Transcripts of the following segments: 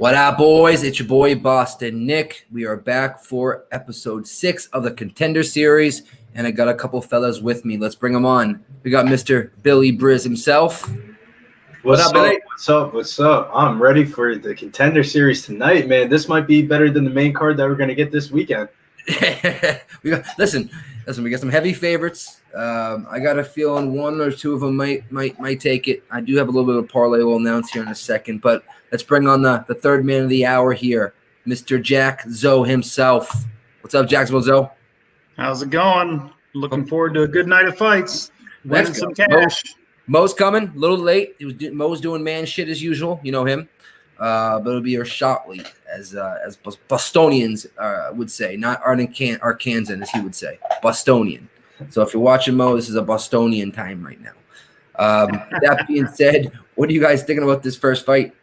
What up, boys? It's your boy Boston Nick. We are back for episode 6 of the Contender series, and I got a couple fellas with me. Let's bring them on. We got Mr. Billy Briz himself. What's up, Billy? What's up? I'm ready for the Contender series tonight, man. This might be better than the main card that we're going to get this weekend. Listen, we got some heavy favorites. I got a feeling one or two of them might take it. I do have a little bit of a parlay we'll announce here in a second, but let's bring on the third man of the hour here, Mr. Jack Zoe himself. What's up, Jack Zoe? How's it going? Looking forward to a good night of fights. Winning some cash. Mo's coming, a little late. Mo's doing man shit as usual. You know him. But it'll be your shot late, as Bostonians would say, not Arkansan, as he would say, Bostonian. So if you're watching Mo, this is a Bostonian time right now. That being said, what are you guys thinking about this first fight?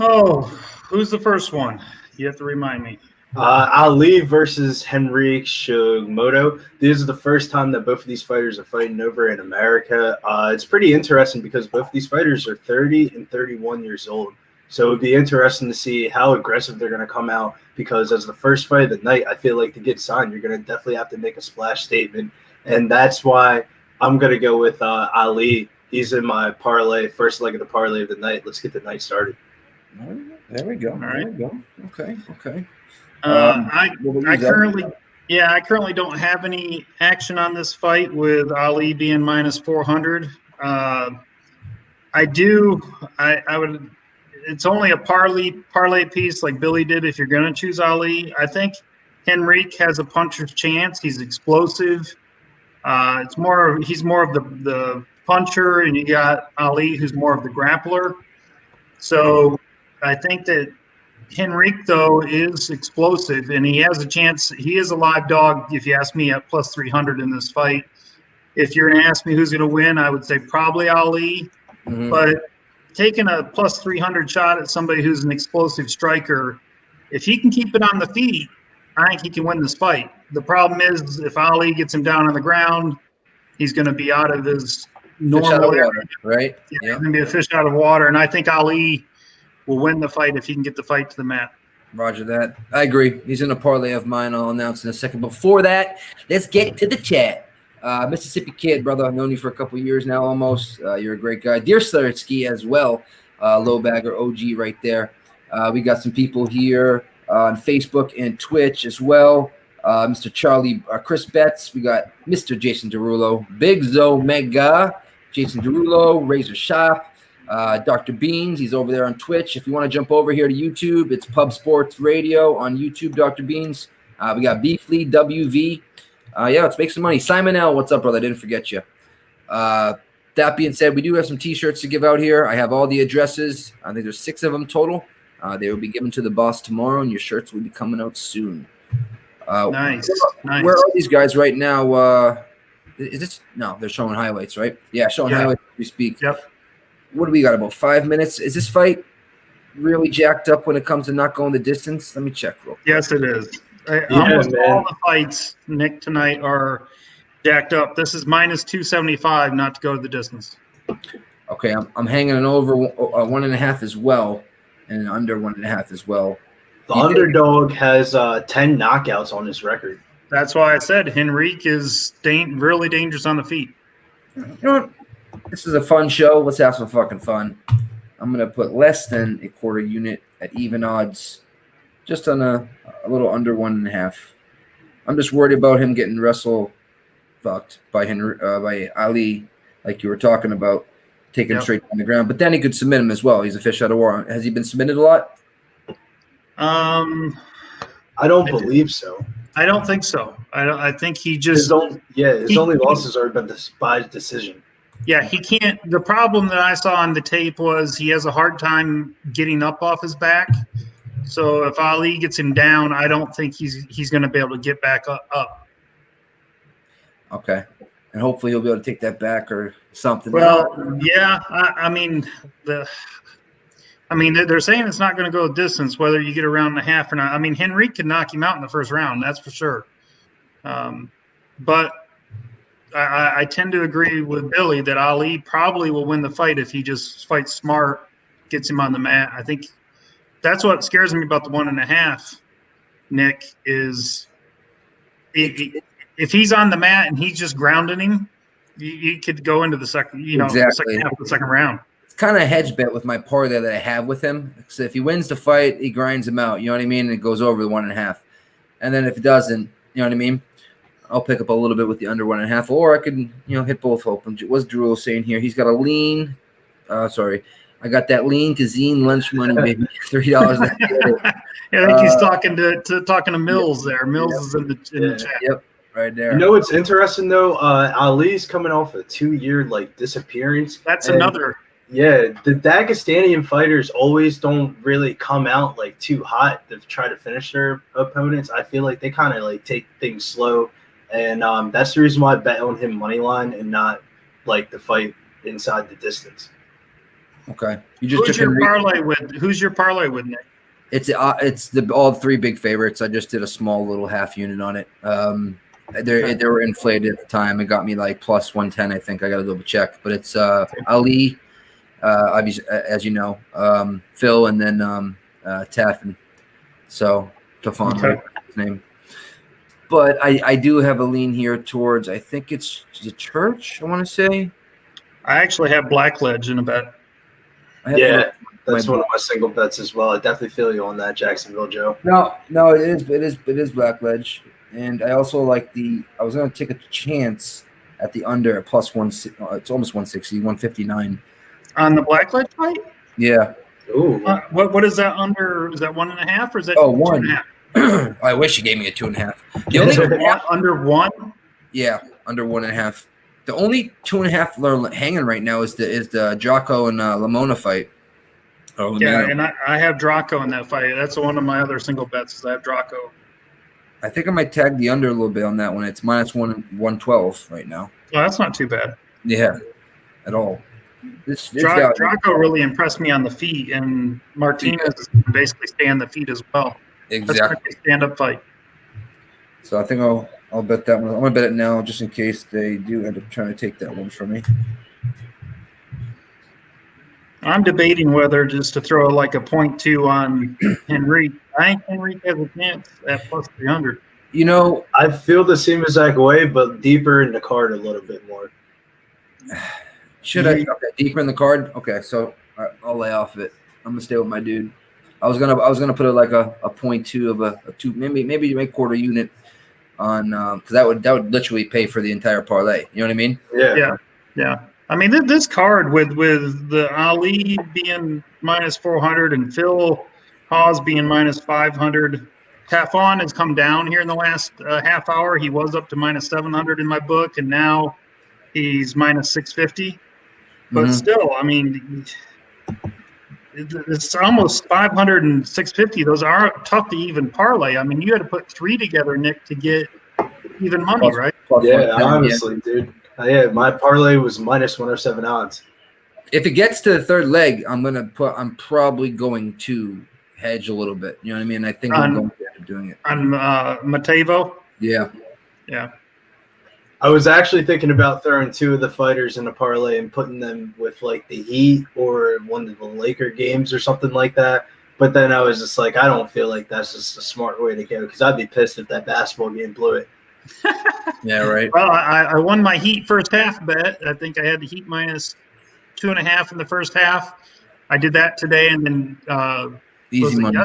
Oh, who's the first one? You have to remind me. Ali versus Henry Cejudo. This is the first time that both of these fighters are fighting over in America. It's pretty interesting because both of these fighters are 30 and 31 years old. So it would be interesting to see how aggressive they're going to come out, because as the first fight of the night, I feel like to get signed, you're going to definitely have to make a splash statement. And that's why I'm going to go with Ali. He's in my parlay, first leg of the parlay of the night. Let's get the night started. There we go. All right. There we go. Okay. I currently don't have any action on this fight with Ali being minus 400. I would. It's only a parlay piece like Billy did. If you're going to choose Ali, I think Henrique has a puncher's chance. He's explosive. He's more of the puncher, and you got Ali, who's more of the grappler. So I think that Henrique, though, is explosive, and he has a chance. He is a live dog, if you ask me, at plus 300 in this fight. If you're going to ask me who's going to win, I would say probably Ali. Mm-hmm. But taking a plus 300 shot at somebody who's an explosive striker, if he can keep it on the feet, I think he can win this fight. The problem is if Ali gets him down on the ground, he's going to be out of his normal area. Right? Yeah, he's going to be a fish out of water, and I think Ali will win the fight if he can get the fight to the mat. Roger that. I agree. He's in a parlay of mine. I'll announce in a second. Before that, let's get to the chat. Mississippi Kid, brother, I've known you for a couple years now almost. You're a great guy. Dear Sluritsky as well. Low bagger OG right there. We got some people here on Facebook and Twitch as well. Mr. Charlie, Chris Betts. We got Mr. Jason Derulo, Big Zo Mega, Jason Derulo, Razor Shop. Dr. Beans, he's over there on Twitch. If you want to jump over here to YouTube, it's Pub Sports Radio on YouTube, Dr. Beans. We got Beefly, WV. Let's make some money. Simon L., what's up, brother? I didn't forget you. That being said, we do have some T-shirts to give out here. I have all the addresses. I think there's 6 of them total. They will be given to the boss tomorrow, and your shirts will be coming out soon. Nice. Where are these guys right now? Is this? No, they're showing highlights, right? Yeah, showing highlights as we speak. Yep. What do we got, about 5 minutes? Is this fight really jacked up when it comes to not going the distance? Let me check real quick. Yes, it is. Almost all the fights, Nick, tonight are jacked up. This is minus 275 not to go to the distance. Okay, I'm hanging an over 1.5 as well, and an under 1.5 as well. The underdog has 10 knockouts on his record. That's why I said Henrique is really dangerous on the feet. You know what? This is a fun show. Let's have some fucking fun. I'm going to put less than a quarter unit at even odds, just on a little under 1.5. I'm just worried about him getting wrestle fucked by Ali, like you were talking about, taking him straight on the ground. But then he could submit him as well. He's a fish out of water. Has he been submitted a lot? I don't believe so. I don't think so. I think he just his only losses are been by decision. Yeah, he can't. The problem that I saw on the tape was he has a hard time getting up off his back. So if Ali gets him down, I don't think he's going to be able to get back up. Okay, and hopefully he'll be able to take that back or something. Well, yeah. I mean, they're saying it's not going to go a distance, whether you get a round and a half or not. I mean, Henrique could knock him out in the first round, that's for sure. But I tend to agree with Billy that Ali probably will win the fight if he just fights smart gets him on the mat. I think that's what scares me about the 1.5. Nick is if he's on the mat and he's just grounding him, you could go into the second, second half of the second round. It's kind of a hedge bet with my parlay that I have with him. So if he wins the fight, he grinds him out. You know what I mean? And it goes over the 1.5. And then if it doesn't, you know what I mean? I'll pick up a little bit with the under 1.5, or I could, hit both open. What's Drew saying here? He's got a lean. I got that lean Kazine lunch money, baby. $3. I think he's talking to Mills there. Mills is in the chat. Yep, right there. You know what's interesting though? Ali's coming off a 2-year disappearance. That's another. Yeah, the Dagestanian fighters always don't really come out too hot to try to finish their opponents. I feel like they kind of take things slow, and that's the reason why I bet on him money line and not the fight inside the distance. Okay. Who's your parlay with, Nick? It's all 3 big favorites. I just did a small little half unit on it. They were inflated at the time. It got me plus 110. I think I got to double check, but it's Ali, obviously, as you know, Phil, and then Taffin. So Tafan, right, his name. But I do have a lean here towards. I think it's the Church. I want to say. I actually have Blackledge in a bet. Yeah, that's one of my single bets as well. I definitely feel you on that, Jacksonville Joe. No, it is Blackledge, and I also like I was going to take a chance at the under at plus 1. It's almost 160, 159 on the Blackledge fight. Yeah. Ooh. What is that under? Is that 1.5 or is that 1.5? I wish you gave me a 2.5. The only under 1. Yeah, under 1.5. The only 2.5 hanging right now is the Draco and Lamona fight. And I have Draco in that fight. That's one of my other single bets. Is I have Draco. I think I might tag the under a little bit on that one. It's minus 112 right now. Oh, that's not too bad. Yeah, at all. Draco really impressed me on the feet, and Martinez is basically stay on the feet as well. Exactly. That's a stand-up fight. So I think I'll bet that one. I'm gonna bet it now just in case they do end up trying to take that one from me. I'm debating whether just to throw a 0.2 on Henry. I think Henry has a chance at plus 300. I feel the same exact way, but deeper in the card a little bit more. Should I deeper in the card? Okay, so I'll lay off it. I'm gonna stay with my dude. I was gonna put it a 0.2 of a 2, maybe make quarter unit on because that would literally pay for the entire parlay. You know what I mean? Yeah. I mean, this card with the Ali being minus 400 and Phil Hawes being minus 500, Tafon has come down here in the last half hour. He was up to minus 700 in my book, and now he's minus 650. But still, I mean, it's almost 500 and 650. Those are tough to even parlay. I mean, you had to put 3 together, Nick, to get even money, right? Yeah, honestly, dude. Yeah, my parlay was minus 107 odds. If it gets to the third leg, I'm probably going to hedge a little bit. You know what I mean? I think I'm going to end up doing it. On Matevo? Yeah. I was actually thinking about throwing 2 of the fighters in a parlay and putting them with the Heat or one of the Laker games or something like that. But then I was just I don't feel like that's just a smart way to go because I'd be pissed if that basketball game blew it. Yeah, right. Well, I won my Heat first half bet. I think I had the Heat minus 2.5 in the first half. I did that today, and then easy money.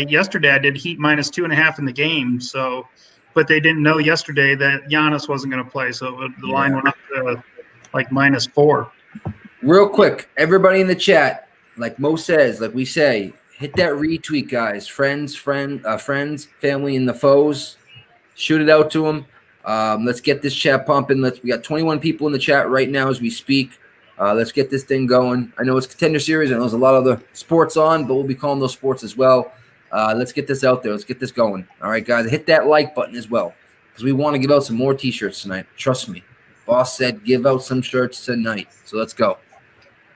Yesterday I did Heat minus 2.5 in the game. So, but they didn't know yesterday that Giannis wasn't going to play, so the line went up to minus 4. Real quick, everybody in the chat, like Mo says, like we say, hit that retweet, guys. Friends, family, and the foes. Shoot it out to them. Let's get this chat pumping. We got 21 people in the chat right now as we speak. Let's get this thing going. I know it's Contender Series. I know there's a lot of other sports on, but we'll be calling those sports as well. Let's get this out there. Let's get this going. All right, guys. Hit that like button as well because we want to give out some more T-shirts tonight. Trust me. Boss said give out some shirts tonight. So let's go.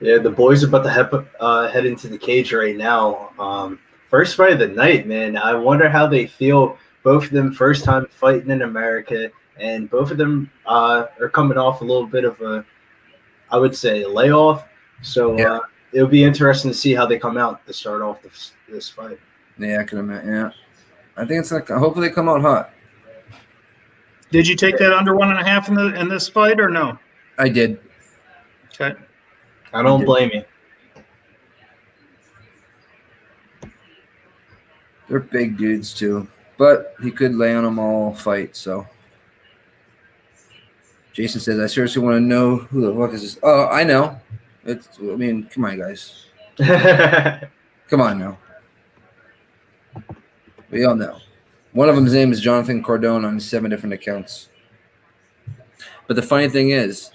Yeah, the boys are about to head into the cage right now. First fight of the night, man. I wonder how they feel. Both of them first time fighting in America, and both of them are coming off a little bit of I would say, layoff. So it'll be interesting to see how they come out to start off this fight. Yeah, I can imagine. Yeah, I think it's like hopefully they come out hot. Did you take that under 1.5 in this fight or no? I did. Okay. I don't blame you. They're big dudes too, but he could lay on them all fight. So Jason says, "I seriously want to know who the fuck is this." Oh, I know. Come on, guys. Come on now. We all know. One of them's name is Jonathan Cardone on 7 different accounts. But the funny thing is,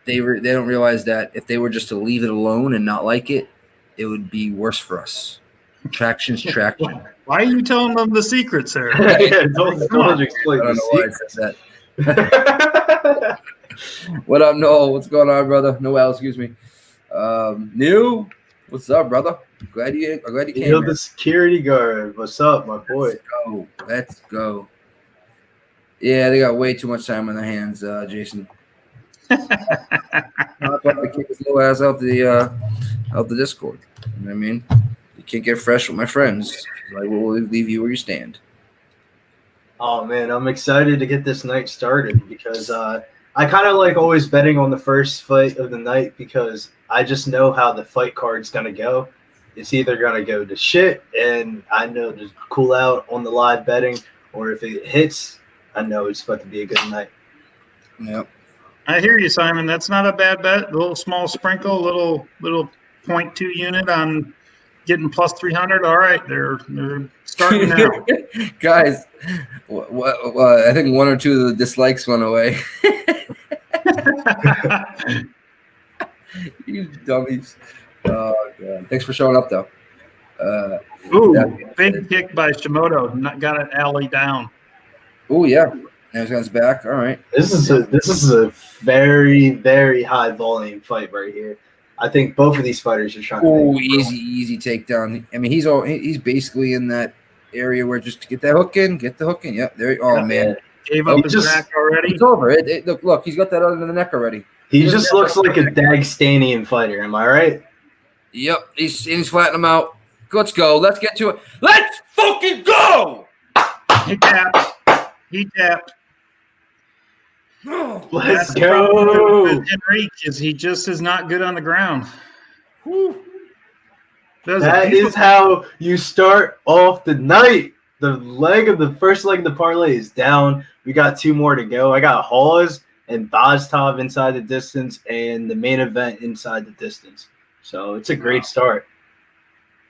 they don't realize that if they were just to leave it alone and not like it, it would be worse for us. Traction's traction. Why are you telling them the secrets there? Yeah, don't explain. I don't know why I said that. What up, Noel? What's going on, brother? Noel, excuse me. New, what's up, brother? Glad you came. You're the security guard. What's up, my boy? Let's go. Yeah, they got way too much time on their hands, Jason. Not about to kick his little ass out the Discord. You know what I mean? You can't get fresh with my friends. Like, we'll leave you where you stand. Oh man, I'm excited to get this night started because I kind of like always betting on the first fight of the night because I just know how the fight card's gonna go. It's either gonna go to shit, and I know to cool out on the live betting, or if it hits, I know it's about to be a good night. Yep. I hear you, Simon. That's not a bad bet. A little small sprinkle, little 0.2 unit on getting plus 300. All right, they're starting now. Guys, I think 1 or 2 of the dislikes went away. You dummies. Oh, God. Thanks for showing up, though. Big kick by Shimoda. Got it alley down. Oh, yeah. Now this guy's back. All right. This is a very, very high volume fight right here. I think both of these fighters are trying to. Oh, easy takedown. I mean, he's basically in that area where just to get that hook in, get the hook in. Yep. There. Oh, man. Gave up his neck already. It's over. Look, he's got that under the neck already. He just looks like a Dagestanian fighter. Am I right? Yep. He's flattening him out. Let's go. Let's get to it. Let's fucking go. He tapped. Let's go. Enrique he just is not good on the ground. That is how you start off the night. The first leg of the parlay is down. We got 2 more to go. I got Hawes and Boztov inside the distance and the main event inside the distance. So it's a great start.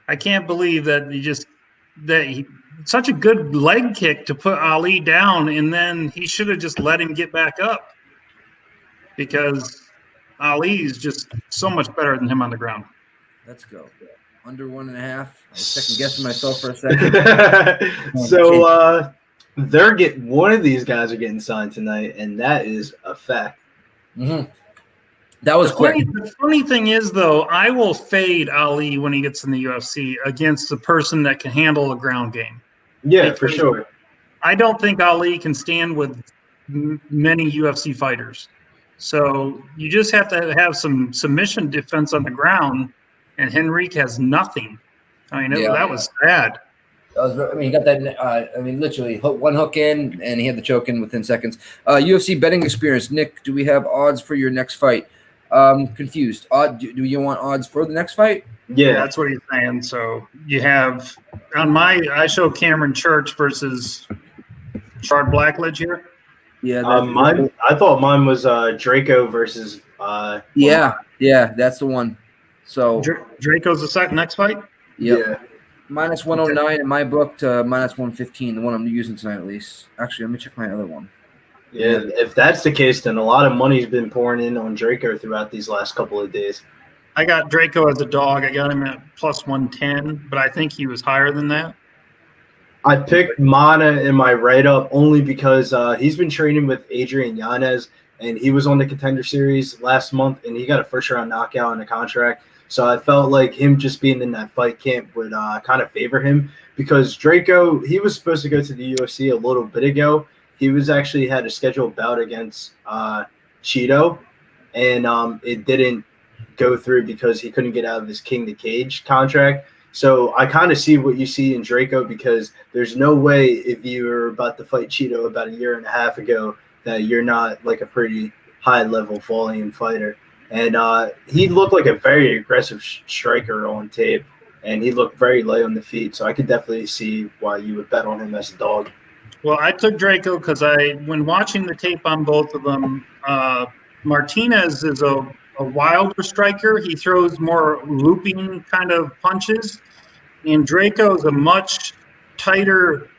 I can't believe that he such a good leg kick to put Ali down, and then he should have just let him get back up because Ali is just so much better than him on the ground. Let's go. Under 1.5. I was second guessing myself for a second. So one of these guys are getting signed tonight, and that is a fact. Mm-hmm. That was quick. The funny thing is, though, I will fade Ali when he gets in the UFC against a person that can handle a ground game. Yeah, for sure. I don't think Ali can stand with many UFC fighters. So you just have to have some submission defense on the ground, and Henrique has nothing. I mean, that was sad. He got that. Literally, one hook in, and he had the choke in within seconds. UFC betting experience. Nick, do we have odds for your next fight? Confused. Do you want odds for the next fight? Yeah, that's what he's saying. So you have I show Cameron Church versus Chard Blackledge here. Yeah, I thought mine was Draco versus. Yeah, that's the one. So Draco's the next fight. Yep. Yeah, minus 109 in my book to minus 115. The one I'm using tonight, at least. Actually, let me check my other one. Yeah, if that's the case, then a lot of money's been pouring in on Draco throughout these last couple of days. I got Draco as a dog. I got him at plus 110, but I think he was higher than that. I picked Mana in my write-up only because he's been training with Adrian Yanez, and he was on the Contender Series last month, and he got a first-round knockout in a contract. So I felt like him just being in that fight camp would kind of favor him because Draco, he was supposed to go to the UFC a little bit ago. He was actually had a scheduled bout against Cheeto, and it didn't go through because he couldn't get out of his King to Cage contract. So I kind of see what you see in Draco, because there's no way if you were about to fight Cheeto about a year and a half ago that you're not like a pretty high level volume fighter. And he looked like a very aggressive striker on tape, and he looked very light on the feet. So I could definitely see why you would bet on him as a dog. Well, I took Draco because when watching the tape on both of them, Martinez is a wilder striker. He throws more looping kind of punches, and Draco is a much tighter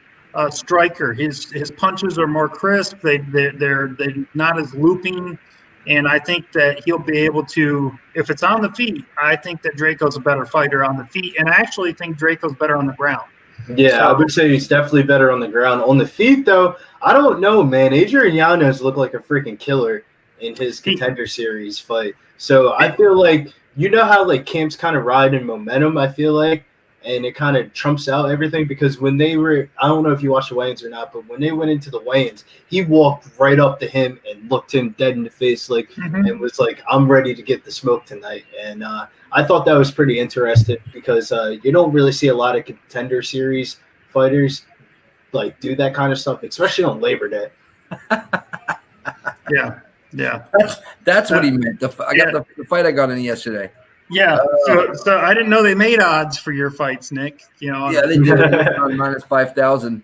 striker. His punches are more crisp. They're not as looping, and I think that he'll be able to. If it's on the feet, I think that Draco's a better fighter on the feet, and I actually think Draco's better on the ground. Yeah, so I would say he's definitely better on the ground. On the feet, though, I don't know, man. Adrian Yanez looked like a freaking killer in his Contender Series fight. So I feel like, you know how like camps kind of ride in momentum, I feel like, and it kind of trumps out everything, because when they were, I don't know if you watched the weigh-ins or not, but when they went into the weigh-ins, he walked right up to him and looked him dead in the face, like, and was like, I'm ready to get the smoke tonight. And I thought that was pretty interesting, because you don't really see a lot of Contender Series fighters like do that kind of stuff, especially on Labor Day. Yeah. That's what he meant. I got the fight I got in yesterday. Yeah. So I didn't know they made odds for your fights, Nick. You know. Yeah, they did on minus 5,000.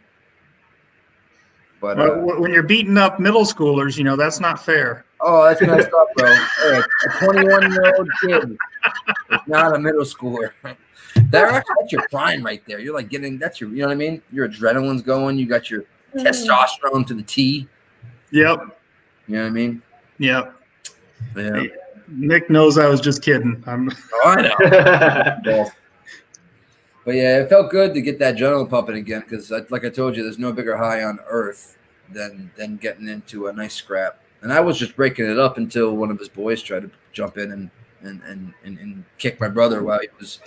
But when you're beating up middle schoolers, you know that's not fair. Oh, that's messed up, bro. Hey, a 21-year-old kid is not a middle schooler. That's your prime right there. You're like that's your, you know what I mean? Your adrenaline's going. You got your testosterone to the T. Yep. You know what I mean? Yep. Yeah. Hey, Nick knows I was just kidding. I know. But yeah, it felt good to get that adrenaline pumping again, because like I told you, there's no bigger high on earth than getting into a nice scrap. And I was just breaking it up until one of his boys tried to jump in and kick my brother while he was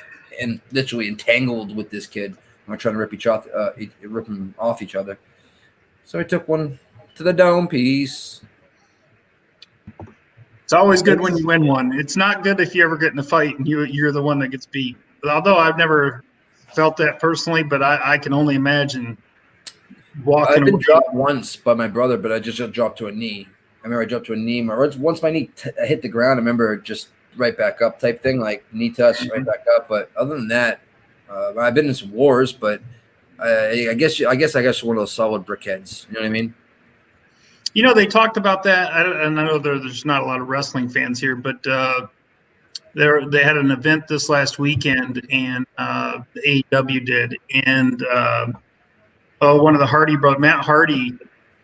literally entangled with this kid. We're trying to rip him off each other. So I took one to the dome piece. It's always good when you win one. It's not good if you ever get in a fight and you're the one that gets beat. Although I've never felt that personally, but I can only imagine walking. I've been dropped once by my brother, but I just got dropped to a knee. I remember I dropped to a knee. Once my knee hit the ground, I remember just right back up type thing, like knee touch, right back up. But other than that, I've been in some wars, but I guess I got one of those solid brickheads. You know what I mean? You know, they talked about that, and I know there's not a lot of wrestling fans here, but they had an event this last weekend, and the AEW did, and one of the Hardy brothers, Matt Hardy,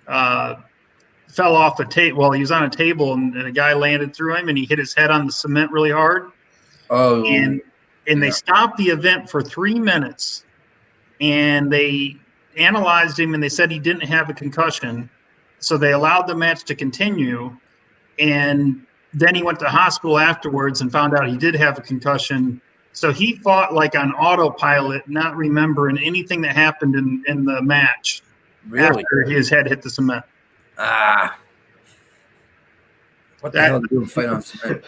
fell off a table. Well, he was on a table, and a guy landed through him, and he hit his head on the cement really hard. Oh, and they stopped the event for 3 minutes, and they analyzed him, and they said he didn't have a concussion. So they allowed the match to continue, and then he went to hospital afterwards and found out he did have a concussion. So he fought like on autopilot, not remembering anything that happened in the match. Really? After his head hit the cement. What the hell are they doing fight on cement?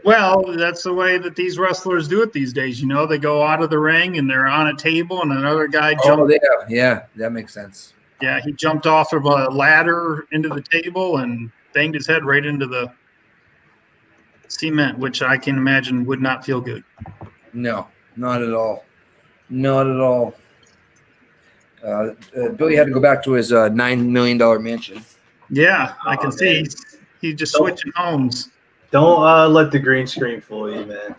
Well, that's the way that these wrestlers do it these days. You know, they go out of the ring and they're on a table, and another guy jumps. Oh, yeah, that makes sense. Yeah, he jumped off of a ladder into the table and banged his head right into the cement, which I can imagine would not feel good. No, not at all. Not at all. Billy had to go back to his $9 million mansion. Yeah, I can see. He's just switching homes. Don't let the green screen fool you, man.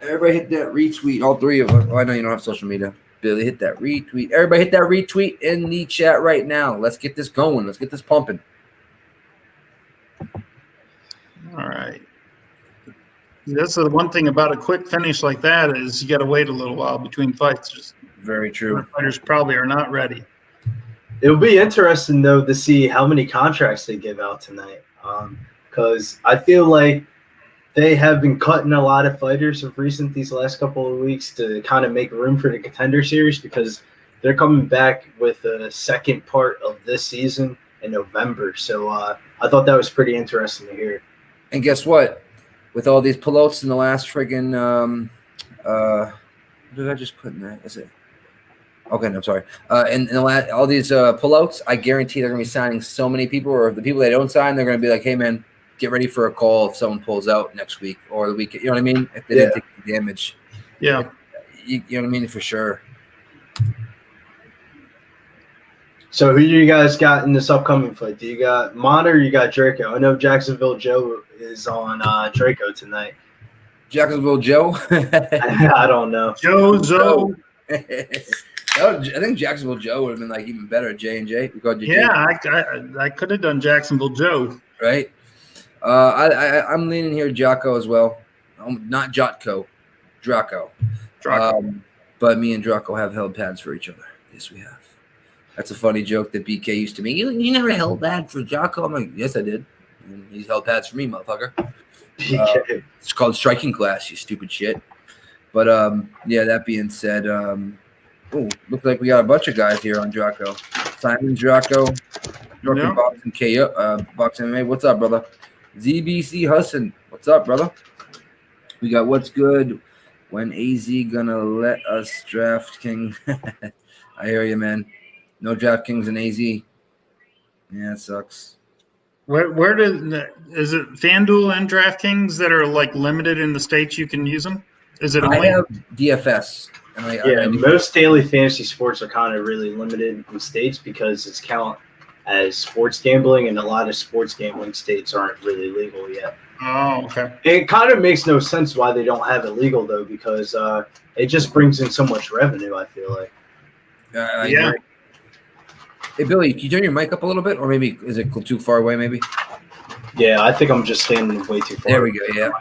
Everybody hit that retweet. All three of them. Oh, I know you don't have social media. Billy, hit that retweet. Everybody hit that retweet in the chat right now. Let's get this going. Let's get this pumping. All right. That's the one thing about a quick finish like that is you got to wait a little while between fights. Just very true. Fighters probably are not ready. It'll be interesting, though, to see how many contracts they give out tonight. Because I feel like they have been cutting a lot of fighters of recent these last couple of weeks to kind of make room for the Contender Series, because they're coming back with the second part of this season in November. So I I thought that was pretty interesting to hear. And guess what? With all these pullouts in the last friggin' what did I just put in there? Is it? Okay, no, I'm sorry. In the last, all these pullouts, I guarantee they're gonna be signing so many people, or the people they don't sign, they're gonna be like, "Hey, man, get ready for a call if someone pulls out next week or the week." You know what I mean? If they didn't take the damage. Yeah. You know what I mean? For sure. So who you guys got in this upcoming fight? Do you got Mata or you got Draco? I know Jacksonville Joe is on Draco tonight. Jacksonville Joe. I don't know. Joe. I think Jacksonville Joe would have been like even better. J&J. Yeah, I could have done Jacksonville Joe. Right. I'm leaning here Jocko as well. Not Jotko, Draco. But me and Draco have held pads for each other. Yes, we have. That's a funny joke that BK used to make. You never held pads for Jocko? I'm like, yes, I did. And he's held pads for me, motherfucker. It's called striking class, you stupid shit. But yeah, that being said, looks like we got a bunch of guys here on Draco. Simon Draco, Northern Boxing KO, Boxing MMA. What's up, brother? ZBC Husson. What's up, brother? We got what's good. When AZ gonna let us draft King? I hear you, man. No DraftKings and AZ. Yeah, it sucks. Where is it FanDuel and DraftKings that are like limited in the states you can use them? Is it only? I have DFS. Most daily fantasy sports are kind of really limited in states because it's count as sports gambling, and a lot of sports gambling states aren't really legal yet. Oh, okay. It kind of makes no sense why they don't have it legal though, because it just brings in so much revenue. I feel like. Yeah. Hey, Billy, can you turn your mic up a little bit, or maybe is it too far away? Maybe. Yeah, I think I'm just standing way too far. There we go. Yeah.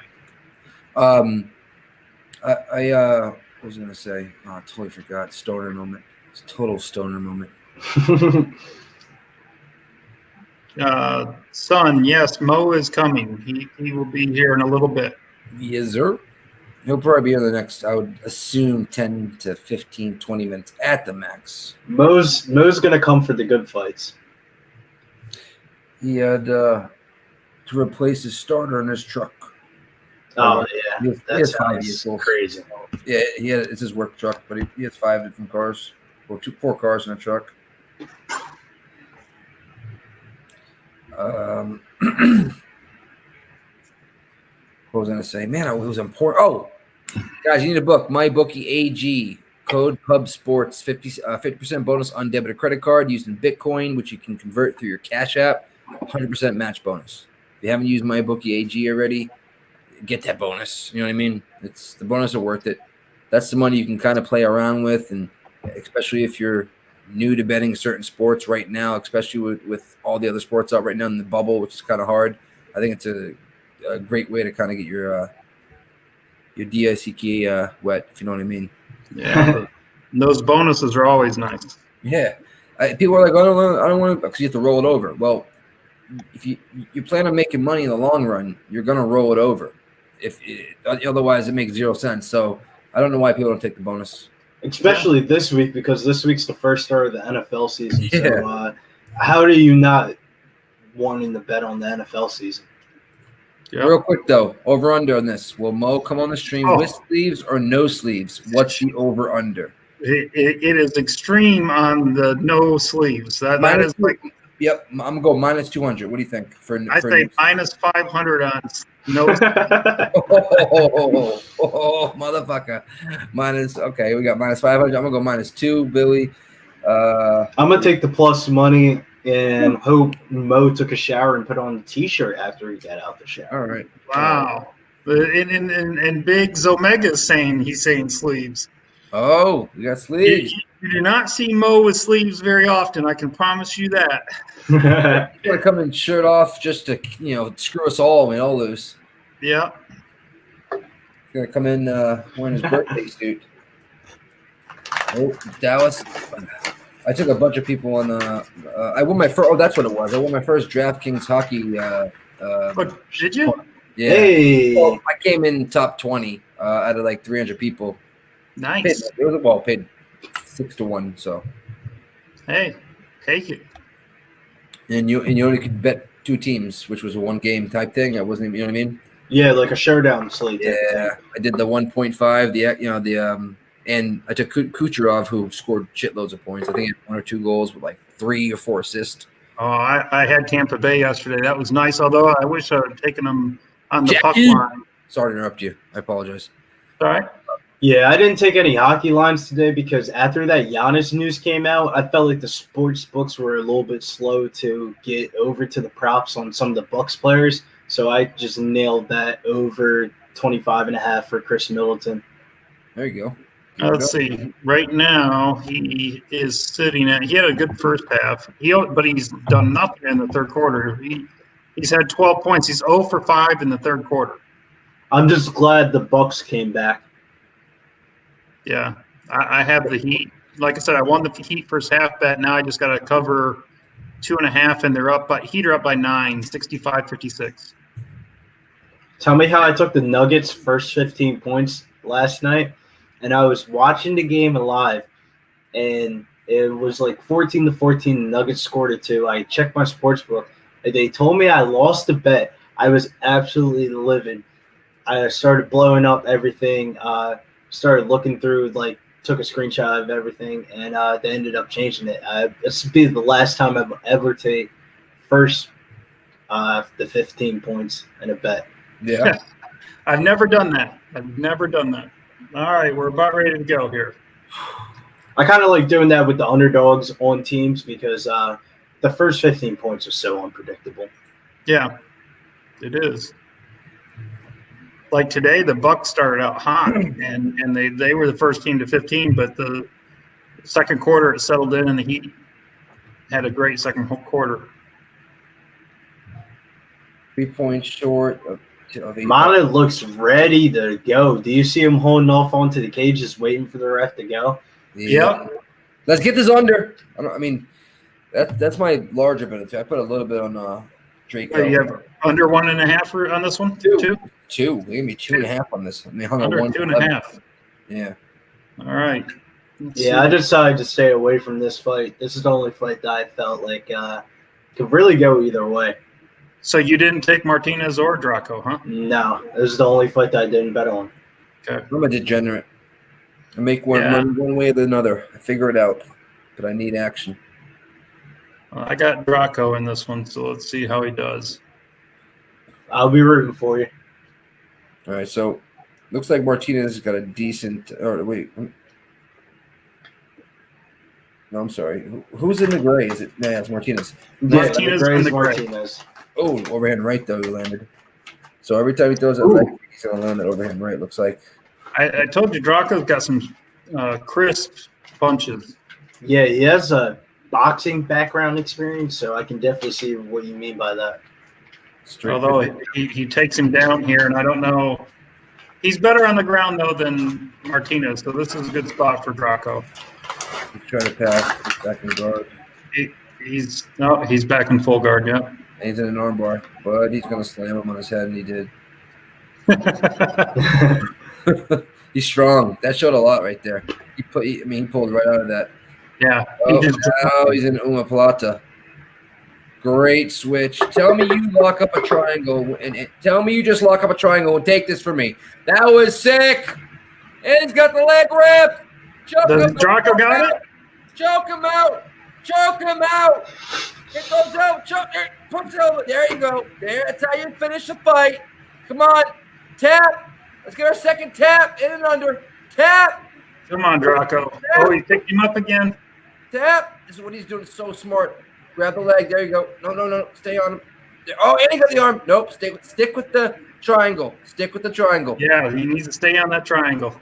I was gonna say. Oh, I totally forgot. Stoner moment. It's a total stoner moment. Son, yes, Mo is coming. He will be here in a little bit. Yes, sir. He'll probably be in the next, I would assume, 10 to 15, 20 minutes at the max. Mo's going to come for the good fights. He had to replace his starter in his truck. Oh, yeah. He has 5 vehicles. Crazy. Yeah, it's his work truck, but he has 5 different cars, or 4 cars in a truck. What was I going to say? Man, it was important. Oh, guys, you need a book. MyBookie AG. Code Pub Sports. 50% bonus on debit or credit card using Bitcoin, which you can convert through your Cash App. 100% match bonus. If you haven't used MyBookie AG already, get that bonus. You know what I mean? It's the bonus are worth it. That's the money you can kind of play around with, and especially if you're new to betting certain sports right now, especially with all the other sports out right now in the bubble, which is kind of hard. I think it's a great way to kind of get your DICK wet, if you know what I mean. Yeah, those bonuses are always nice. Yeah, people are like, I don't want to, because you have to roll it over. Well, if you plan on making money in the long run, you're gonna roll it over. Otherwise, it makes 0 sense. So I don't know why people don't take the bonus. Especially this week, because this week's the first start of the NFL season. Yeah. So how do you not wanting to bet on the NFL season? Yep. Real quick, though, over-under on this. Will Mo come on the stream with sleeves or no sleeves? What's the over-under? It is extreme on the no sleeves. That is like... Yep, I'm going to go minus 200. What do you think? I say minus 500 on no sleeves. Motherfucker. Okay, we got minus 500. I'm going to go minus 2, Billy. I'm going to take the plus money and hope Mo took a shower and put on the T-shirt after he got out the shower. All right. Wow. And Big Zomega is saying he's saying sleeves. Oh, we got sleeves. You do not see Mo with sleeves very often. I can promise you that. He's going to come in shirt off just to, screw us all. We all lose. Yeah. He's going to come in wearing his birthday suit. Oh, Dallas. I took a bunch of people on I won my first. Oh, that's what it was. I won my first DraftKings hockey. Did you? Yeah. Hey. Well, I came in top 20 out of like 300 people. Nice. Paid 6-1. So. Hey, take it. And you only could bet two teams, which was a 1-game type thing. I wasn't even, you know what I mean? Yeah, like a showdown slate. Yeah, I did the 1.5. And I took Kucherov, who scored shitloads of points. I think he had 1 or 2 goals with like 3 or 4 assists. Oh, I had Tampa Bay yesterday. That was nice, although I wish I had taken them on the puck line. Sorry to interrupt you. I apologize. Sorry? Yeah, I didn't take any hockey lines today because after that Giannis news came out, I felt like the sports books were a little bit slow to get over to the props on some of the Bucks players. So I just nailed that over 25.5 for Chris Middleton. There you go. Let's see. Right now, he is sitting at. He had a good first half. But he's done nothing in the third quarter. He's had 12 points. He's 0 for 5 in the third quarter. I'm just glad the Bucks came back. Yeah, I have the Heat. Like I said, I won the Heat first half bet. Now I just got to cover 2.5, and they're up. But Heat are up by 9, 65-56. Tell me how I took the Nuggets' first 15 points last night. And I was watching the game live, and it was like 14-14. Nuggets scored it too. I checked my sports book, and they told me I lost the bet. I was absolutely livid. I started blowing up everything. Started looking through, took a screenshot of everything, and they ended up changing it. This would be the last time I've ever take first the 15 points in a bet. Yeah. I've never done that. All right, we're about ready to go here. I kind of like doing that with the underdogs on teams because the first 15 points are so unpredictable. Yeah, it is. Like today, the Bucks started out hot, and they were the first team to 15, but the second quarter it settled in, and the Heat had a great second quarter. 3 points short of Mana looks ready to go. Do you see him holding off onto the cage, just waiting for the ref to go? Yeah. Let's get this under. That's my larger bet too. I put a little bit on Drake. You have under 1.5 on this one? Two. They gave me 2.5 on this. I hung under on 2.5. Yeah. All right. I decided to stay away from this fight. This is the only fight that I felt like could really go either way. So you didn't take Martinez or Draco, huh? No, this is the only fight that I didn't bet on. Okay. I'm a degenerate. I make one way or another. I figure it out, but I need action. I got Draco in this one, so let's see how he does. I'll be rooting for you. All right, so looks like Martinez has got a decent. Or wait, no, I'm sorry. Who's in the gray? Is it? Yeah, it's Martinez. Martinez in the gray. Martinez. Oh, overhand right though he landed. So every time he throws that leg, he's gonna land that overhand right. Looks like. I told you Draco's got some crisp punches. Yeah, he has a boxing background experience, so I can definitely see what you mean by that. Although he takes him down here, and I don't know. He's better on the ground, though, than Martinez, so this is a good spot for Draco. He's trying to pass. He's back in guard. He's back in full guard, yeah. And he's in an armbar, but he's going to slam him on his head, and he did. He's strong. That showed a lot right there. He pulled right out of that. Yeah. Now he's in Umaplata. Great switch. Tell me you lock up a triangle, and tell me you just lock up a triangle and take this for me. That was sick. And he's got the leg wrap. Draco got it? Choke him out. Choke him out. It goes out. Push it over. There you go. That's how you finish the fight. Come on. Tap. Let's get our second tap. In and under. Tap. Come on, Draco. Tap. Oh, he picked him up again. Tap. This is what he's doing so smart. Grab the leg. There you go. No. Stay on him. Oh, and he got the arm. Nope. Stick with the triangle. Stick with the triangle. Yeah, he needs to stay on that triangle.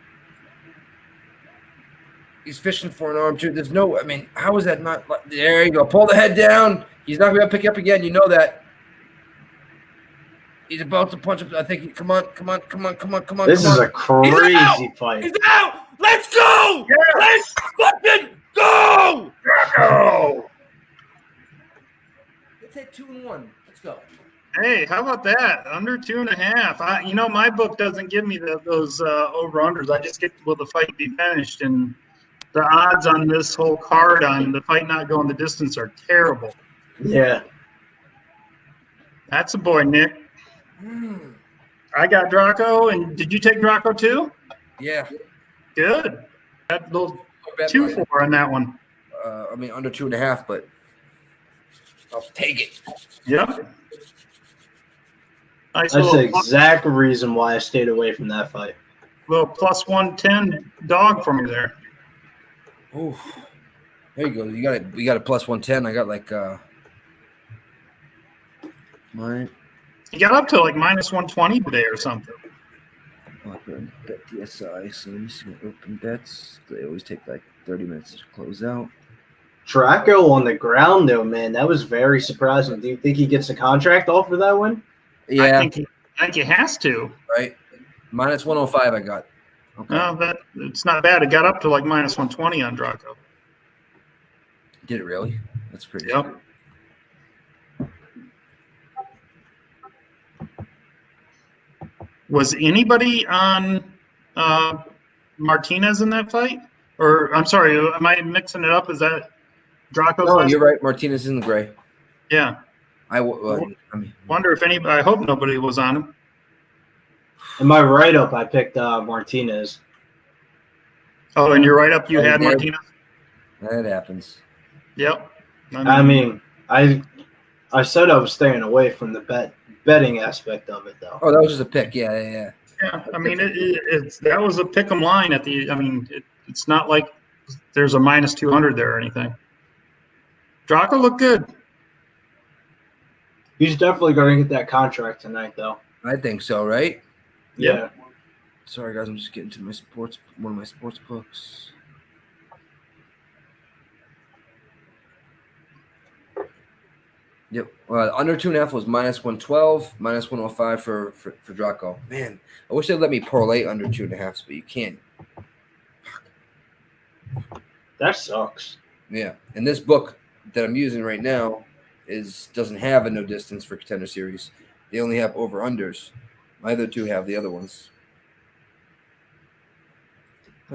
He's fishing for an arm, too. There's no, how is that not? There you go. Pull the head down. He's not going to pick you up again. You know that. He's about to punch him. I think, come on. This is a crazy fight. He's out. Let's go. Yeah. Let's fucking go. Draco. Let's hit 2-1. Let's go. Hey, how about that? Under 2.5. My book doesn't give me those over-unders. I just get will the fight be finished, and the odds on this whole card on the fight not going the distance are terrible. Yeah. That's a boy, Nick. I got Draco, and did you take Draco too? Yeah. Good. That little Bet 2-4 on that one. I mean, under 2.5, but I'll take it. Yep. Nice That's the little exact reason why I stayed away from that fight. little plus 110 dog from you there. Oh, there you go. You got it. You got a plus 110. I got like mine. You got up to like minus 120 today or something. Bet DSI. So let me see what open bets. They always take like 30 minutes to close out. Draco on the ground, though, man, that was very surprising. Do you think he gets a contract offer that win? Yeah, I think he has to. right. Minus 105 I got. Okay. No, it's not bad. It got up to like minus 120 on Draco. Did it really? That's pretty. Yep. Was anybody on Martinez in that fight? Or I'm sorry, am I mixing it up? Is that Draco's? No, you're right. Martinez is in the gray. Yeah. I mean, Wonder if anybody. I hope nobody was on him. In my write-up, I picked Martinez. Oh, and you're right up. You Oh, had yeah. Martinez. that happens. Yep. I mean, I said I was staying away from the betting aspect of it, though. Oh, that was just a pick. Yeah. Yeah, I mean, it's that was a pick 'em line at the. I mean, it's not like there's a minus 200 there or anything. Draco looked good. He's definitely going to get that contract tonight, though. I think so, right? Yeah. Sorry, guys. I'm just getting to one of my sports books. Yep. Under 2.5 was minus 112, minus 105 for Draco. Man, I wish they'd let me parlay under 2.5, but you can't. That sucks. Yeah. And this book that I'm using right now doesn't have a no distance for Contender Series. They only have over unders. My other two have the other ones.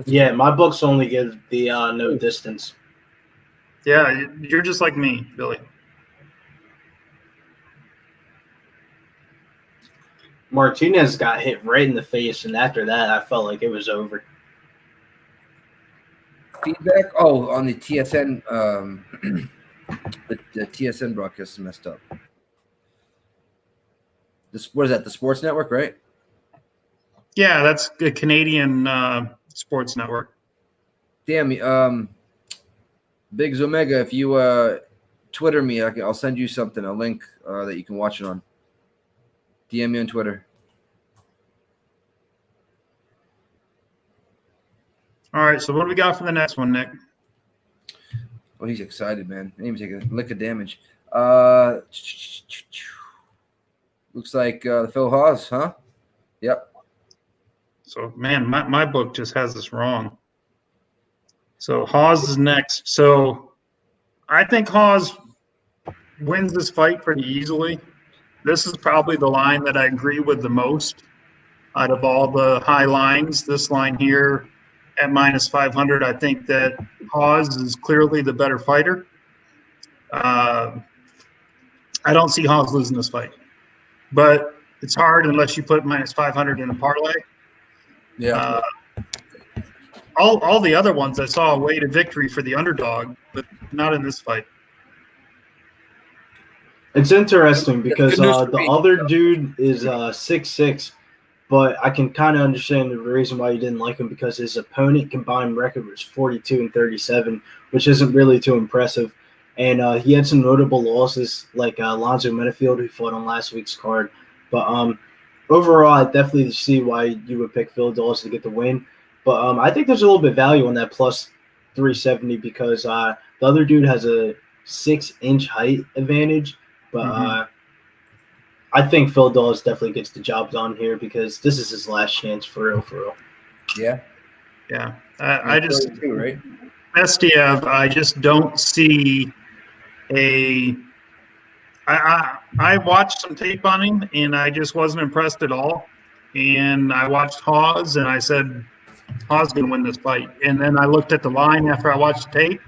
Yeah, my books only give the no distance. Yeah, you're just like me, Billy. Martinez got hit right in the face, and after that, I felt like it was over. Feedback? Oh, on the TSN, the TSN broadcast is messed up. What is that? The Sports Network, right? Yeah, that's a Canadian sports network. Damn, Biggs Omega, if you Twitter me, I'll send you something, a link that you can watch it on. DM me on Twitter. All right, so what do we got for the next one, Nick? Oh, he's excited, man. I didn't even take a lick of damage. Looks like Phil Hawes, huh? Yep. So, man, my book just has this wrong. So Hawes is next. So I think Hawes wins this fight pretty easily. This is probably the line that I agree with the most out of all the high lines. This line here at minus 500, I think that Hawes is clearly the better fighter. I don't see Hawes losing this fight, but it's hard unless you put minus 500 in a parlay. Yeah. All the other ones I saw a way to victory for the underdog, but not in this fight. It's interesting because Good news for the me. other dude is 6'6", but I can kind of understand the reason why you didn't like him because his opponent combined record was 42-37, which isn't really too impressive. And he had some notable losses like Alonzo Menifield, who fought on last week's card. But overall, I definitely see why you would pick Phil Dawes to get the win. But I think there's a little bit of value on that plus 370 because the other dude has a 6-inch height advantage. But I think Phil Dawes definitely gets the job done here because this is his last chance for real. Yeah. Yeah. I just too, right? Bestiev, I just don't see I watched some tape on him and I just wasn't impressed at all. And I watched Hawes and I said Hawes gonna win this fight. And then I looked at the line after I watched the tape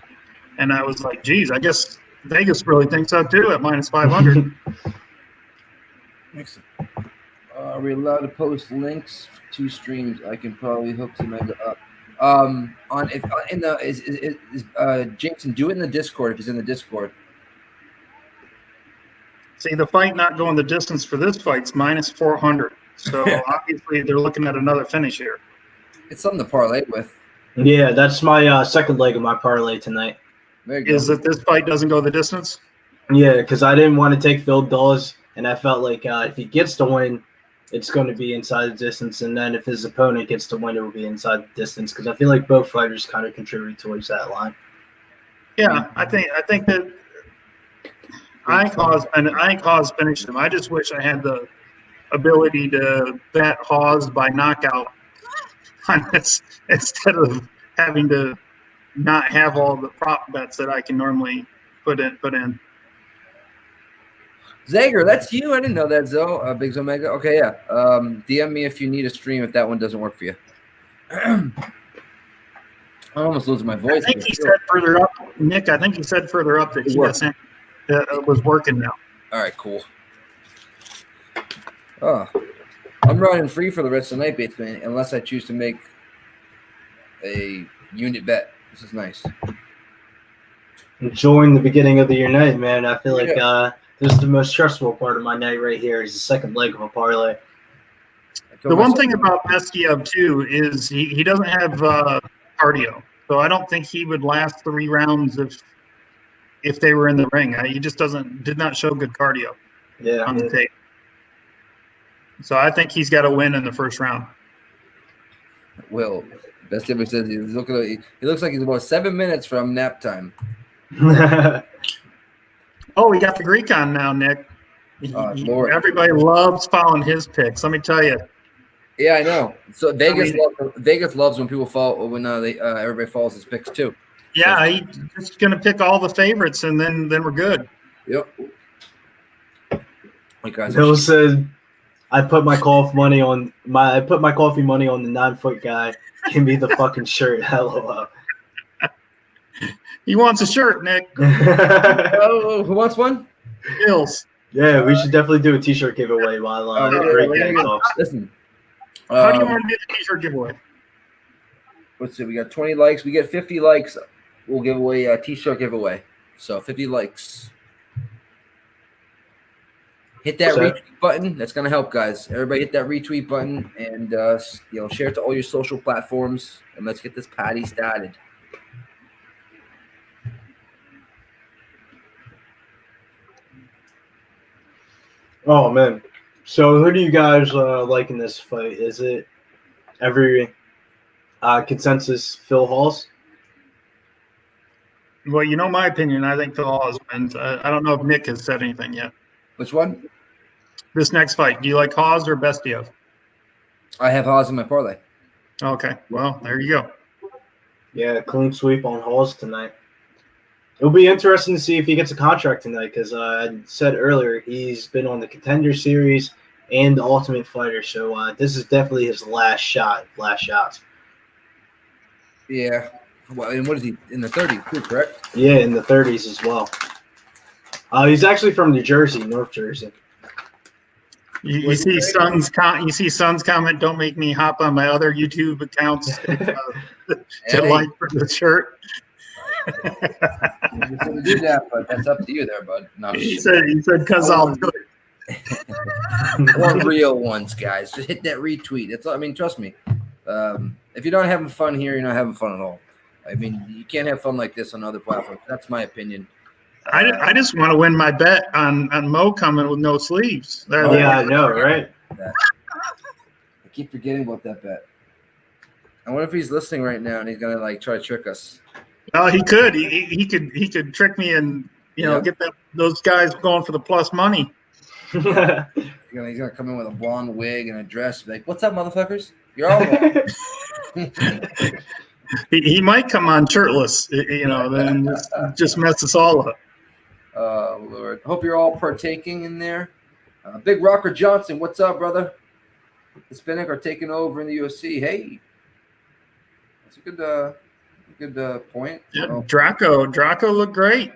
and I was like, geez, I guess Vegas really thinks so too at minus 500. Next, are we allowed to post links to streams? I can probably hook Omega up. On if in the is Jason, do it in the Discord if he's in the Discord. See, the fight not going the distance for this fight's minus 400. So obviously they're looking at another finish here. It's something to parlay with. Yeah, that's my second leg of my parlay tonight. There you go. Is that this fight doesn't go the distance? Yeah, because I didn't want to take Phil Dawes, and I felt like if he gets to win, it's going to be inside the distance, and then if his opponent gets to win, it will be inside the distance. Because I feel like both fighters kind of contribute towards that line. Yeah, I think that I ain't Hawes finished him. I just wish I had the ability to bet Hawes by knockout on this instead of having to not have all the prop bets that I can normally put in. Zager, that's you. I didn't know that, Zoe. Big Omega. Okay, yeah. DM me if you need a stream if that one doesn't work for you. I'm almost losing my voice. I think he said further up, Nick. I think he said further up that he was working now. All right, cool. Oh, I'm running free for the rest of the night, Batesman, unless I choose to make a unit bet. This is nice. Enjoying the beginning of your night, man. I feel like this is the most stressful part of my night right here. Is the second leg of a parlay. The one thing about Bestiev too is he doesn't have cardio, so I don't think he would last 3 rounds if they were in the ring. He just did not show good cardio on the tape. So I think he's got to win in the first round. Well, Bestiev says he looks like he's about 7 minutes from nap time. Oh, we got the Greek on now, Nick. Everybody loves following his picks. Let me tell you. Yeah, I know. So Vegas loves when people follow everybody follows his picks too. Yeah, he's just gonna pick all the favorites, and then we're good. Yep. Hey guys, Bill said, "I put my coffee money on the 9-foot guy. Give me the fucking shirt." LOL. He wants a shirt, Nick. Oh, who wants one? Bills. Yeah, we should definitely do a t-shirt giveaway while break talks. Listen. How do you want to do the t-shirt giveaway? Let's see. We got 20 likes. We get 50 likes. We'll give away a t-shirt giveaway. So 50 likes. Hit that retweet button. That's gonna help, guys. Everybody, hit that retweet button and share it to all your social platforms. And let's get this party started. Oh man! So who do you guys like in this fight? Is it every consensus Phil Hawes? Well, you know my opinion. I think Phil Hawes wins. I don't know if Nick has said anything yet. Which one? This next fight. Do you like Hawes or Bestiev? I have Hawes in my parlay. Okay. Well, there you go. Yeah, clean sweep on Hawes tonight. It'll be interesting to see if he gets a contract tonight because I said earlier he's been on the Contender series and the Ultimate Fighter, so this is definitely his last shots. Yeah. Well, and what is he in the 30s too, correct? Yeah, in the 30s as well. He's actually from New Jersey, North Jersey. You see Son's comment. Don't make me hop on my other YouTube accounts to like for the shirt. You should do that, but that's up to you there, bud. No, he said because I'll do it. More real ones, guys. Just hit that retweet. That's all. I mean, trust me. If you're not having fun here, you're not having fun at all. I mean, you can't have fun like this on other platforms. That's my opinion. I just want to win my bet on Mo coming with no sleeves. I know, right? I keep forgetting about that bet. I wonder if he's listening right now and he's gonna try to trick us. Oh, he could. He could trick me and get those guys going for the plus money. He's gonna come in with a blonde wig and a dress. Be like, what's up, motherfuckers? You're all wrong. He might come on shirtless, then just mess us all up. Oh, Lord. Hope you're all partaking in there. Big Rocker Johnson, what's up, brother? Hispanic are taking over in the UFC. Hey, that's a good point. Yeah, Draco looked great.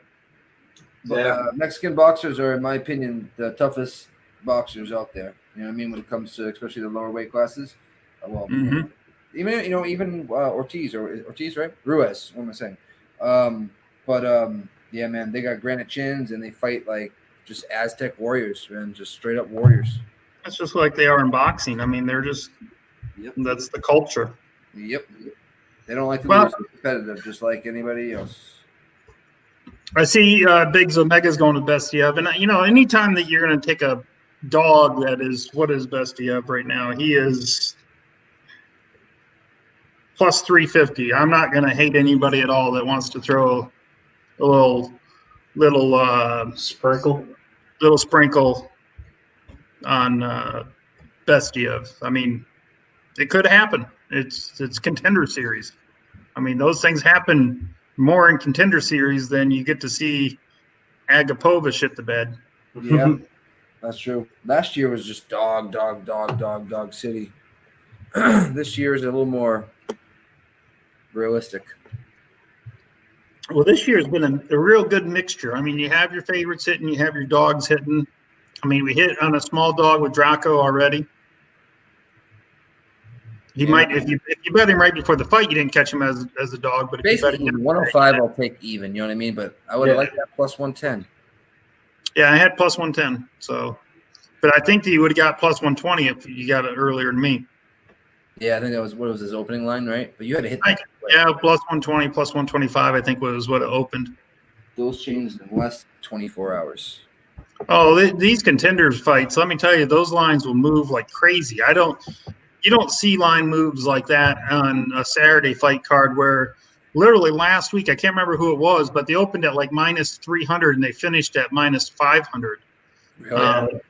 But, Mexican boxers are, in my opinion, the toughest boxers out there. You know what I mean? When it comes to especially the lower weight classes. Well, Mhm. even Ortiz, right? Ruiz. What am I saying? But yeah, man, they got granite chins and they fight like just Aztec warriors, man, just straight up warriors. That's just like they are in boxing. I mean, they're just that's the culture. Yep. They don't like to Well, lose. They're competitive, just like anybody else. I see Biggs Omega's going to best of, and anytime that you're going to take a dog that is what is best of right now, he is plus 350. I'm not going to hate anybody at all that wants to throw a little Sprinkle. sprinkle on Bestiev. I mean, it could happen. It's Contender Series. I mean, those things happen more in Contender Series than you get to see Agapova shit the bed. Yeah, that's true. Last year was just dog city. This year is a little more realistic. Well, this year has been a real good mixture. I mean, you have your favorites hitting, you have your dogs hitting. I mean, we hit on a small dog with Draco already. He might, if you bet him right before the fight, you didn't catch him as a dog. But if basically, you bet him 105, I'll take even. You know what I mean? But I would have liked that plus 110. Yeah, I had plus 110. So, but I think that you would have got plus 120 if you got it earlier than me. Yeah, I think that was what was his opening line, right? But you had to hit that. Yeah, plus 120, plus 125, I think was what it opened. Those changed in less than 24 hours. Oh, these Contenders fights, let me tell you, those lines will move like crazy. You don't see line moves like that on a Saturday fight card where literally last week, I can't remember who it was, but they opened at like minus 300 and they finished at minus 500. Really?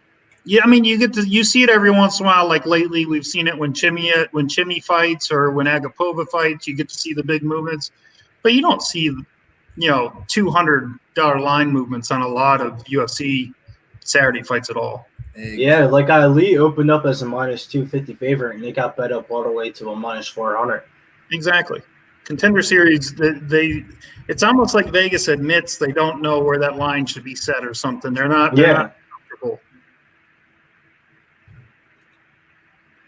Yeah, I mean, you see it every once in a while. Like lately, we've seen it when Chimmy fights or when Agapova fights. You get to see the big movements, but you don't see, $200 line movements on a lot of UFC Saturday fights at all. Yeah, like Ali opened up as a minus 250 favorite, and it got bet up all the way to a minus 400. Exactly. Contender Series, it's almost like Vegas admits they don't know where that line should be set or something. They're not comfortable.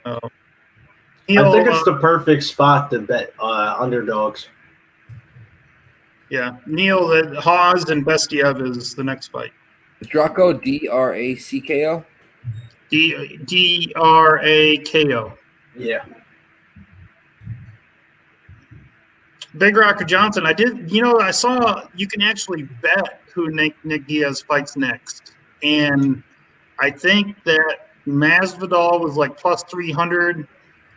I think it's the perfect spot to bet underdogs. Yeah, Neil, Hawes and Bestiev is the next fight. Draco, Dracko. Drako. Yeah. Big Rocker Johnson. I saw you can actually bet who Nick Diaz fights next. And I think that Masvidal was like plus 300.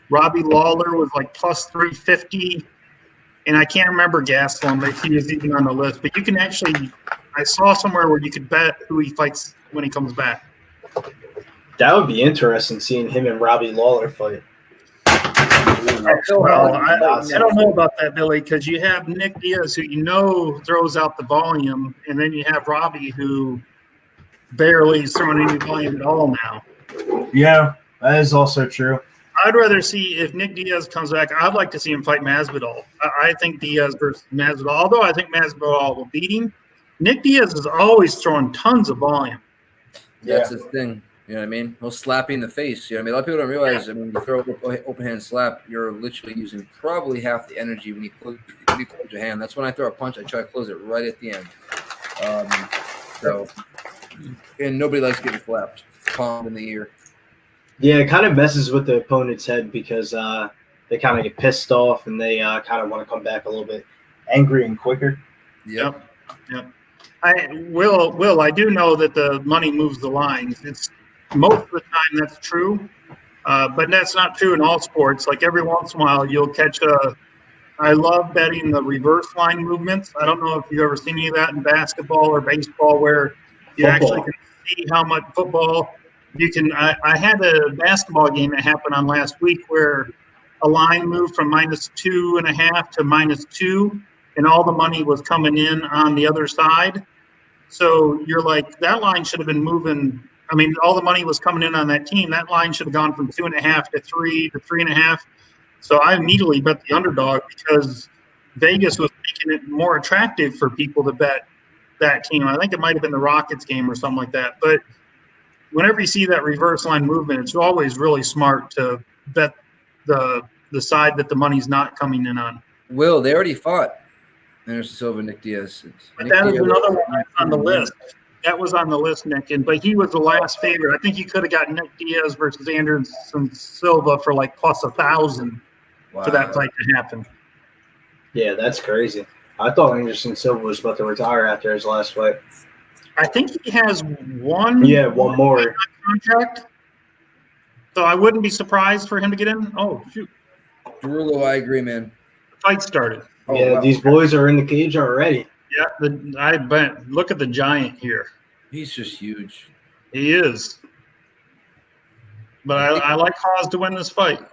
Robbie Lawler was like plus 350. And I can't remember Gastelum if he was even on the list. But you can actually, I saw somewhere where you could bet who he fights when he comes back. That would be interesting, seeing him and Robbie Lawler fight. I don't know about that, Billy, because you have Nick Diaz, who throws out the volume, and then you have Robbie, who barely is throwing any volume at all now. Yeah, that is also true. I'd rather see if Nick Diaz comes back. I'd like to see him fight Masvidal. I think Diaz versus Masvidal, although I think Masvidal will beat him. Nick Diaz is always throwing tons of volume. That's his thing. You know what I mean? He'll slap you in the face. You know what I mean? A lot of people don't realize. I mean, you throw an open hand slap, you're literally using probably half the energy when you close your hand. That's when I throw a punch. I try to close it right at the end. And nobody likes getting slapped, palm in the ear. Yeah, it kind of messes with the opponent's head because they kind of get pissed off and they kind of want to come back a little bit angry and quicker. Yep. I do know that the money moves the lines. It's most of the time that's true, but that's not true in all sports. Like every once in a while, you'll catch I love betting the reverse line movements. I don't know if you've ever seen any of that in basketball or baseball, where you actually can see how much football you can. I had a basketball game that happened on last week where a line moved from minus 2.5 to minus 2, and all the money was coming in on the other side. So you're like, that line should have been moving. I mean, all the money was coming in on that team. That line should have gone from 2.5 to 3 to 3.5. So I immediately bet the underdog because Vegas was making it more attractive for people to bet that team. I think it might have been the Rockets game or something like that. But whenever you see that reverse line movement, it's always really smart to bet the side that the money's not coming in on. Will, they already fought Anderson Silva, Nick Diaz. But that is another one that's on the list. That was on the list, Nick, but he was the last favorite. I think you could have got Nick Diaz versus Anderson Silva for like plus 1,000 for that fight to happen. Yeah, that's crazy. I thought Anderson Silva was about to retire after his last fight. I think he has one. Yeah, one more contract. So I wouldn't be surprised for him to get in. Oh shoot! Derulo, I agree, man. The fight started. Yeah, these boys are in the cage already. Yeah, I bet. Look at the giant here. He's just huge. He is. But I like Hawes to win this fight.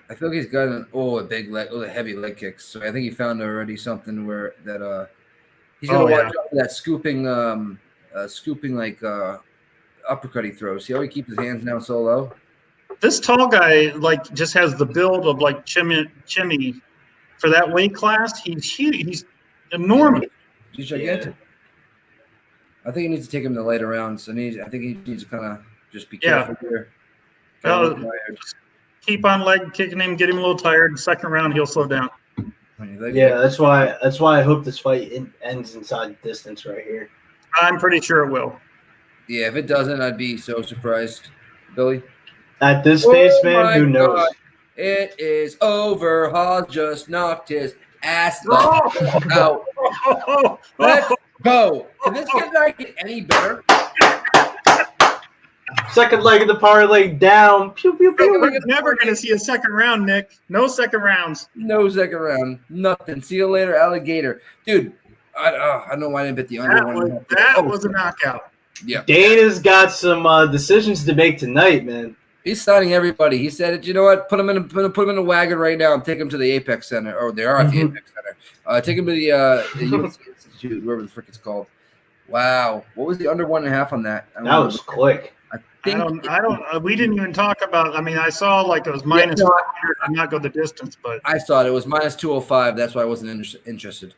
I feel like he's got a heavy leg kicks. So I think he found already something where that he's gonna watch out for that scooping uppercut he throws. See how he keeps his hands down so low? This tall guy just has the build of like Chimmy for that weight class. He's huge. He's enormous. He's gigantic. Yeah. I think he needs to take him to later rounds. I think he needs to kind of just be careful here. Keep on leg kicking him, get him a little tired. Second round, he'll slow down. Yeah, that's why I hope this fight ends inside distance right here. I'm pretty sure it will. Yeah, if it doesn't, I'd be so surprised, Billy. At this pace, man, who knows? God. It is over. Hawes just knocked his ass out. Let's go. Can this guy get any better? Second leg of the parlay down. Pew, pew, pew. We're never going to see a second round, Nick. No second rounds. No second round. Nothing. See you later, alligator. Dude, I don't know why I didn't bet the under. That was a knockout. Yeah. Dana's got some decisions to make tonight, man. He's signing everybody. He said, you know what? Put him in a wagon right now and take him to the Apex Center. Or they are at the Apex Center. Take him to the UFC Institute, wherever the frick it's called. Wow. What was the under 1.5 on that? That was quick. I don't. We didn't even talk about. I mean, I saw like it was minus 100. I'm not go the distance, but I saw it. It was minus 205. That's why I wasn't interested.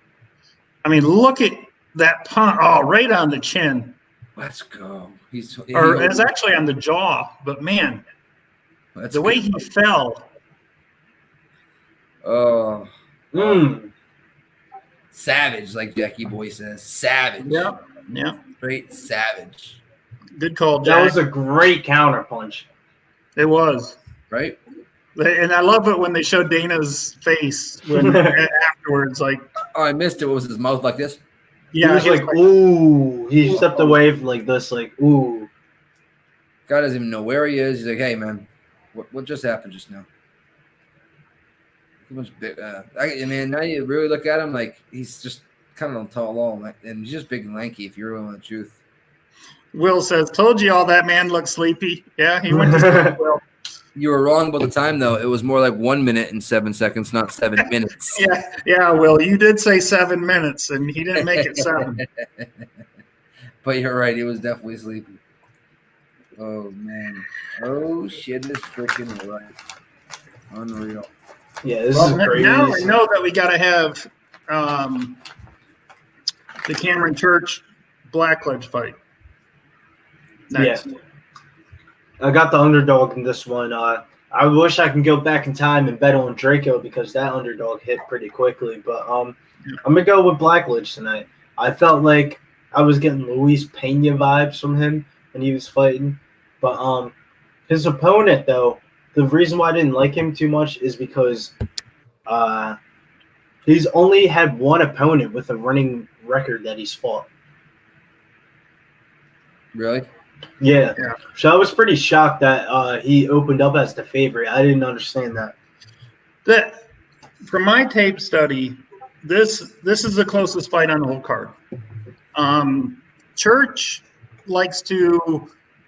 I mean, look at that punt. Oh, right on the chin. Let's go. It's actually on the jaw. But man, the way he fell. Oh. Savage, like Jackie Boy says. Savage. Yeah. Great savage. Good call, Jack. That was a great counter punch. It was. Right? And I love it when they show Dana's face afterwards. Like, oh, I missed it. What was his mouth like this? Yeah, he was like, ooh. He stepped away from like this, like, ooh. Guy doesn't even know where he is. He's like, hey, man, what just happened just now? Man, now you really look at him like he's just kind of tall, and he's just big and lanky, if you're really the truth. Will says, told you all that man looked sleepy. Yeah, he went to sleep, Will. You were wrong about the time, though. It was more like 1 minute and 7 seconds, not 7 minutes. Yeah, Will. You did say 7 minutes, and he didn't make it 7. But you're right. He was definitely sleepy. Oh, man. Oh, shit is freaking right. Unreal. Yeah, this is crazy. Now I know that we got to have the Cameron Church Blackledge fight. Next. Yeah. I got the underdog in this one. I wish I can go back in time and bet on Draco because that underdog hit pretty quickly. But I'm going to go with Blackledge tonight. I felt like I was getting Luis Pena vibes from him when he was fighting. But his opponent, though, the reason why I didn't like him too much is because he's only had one opponent with a running record that he's fought. Really? Yeah. So I was pretty shocked that he opened up as the favorite. I didn't understand that. From my tape study, this is the closest fight on the whole card. Church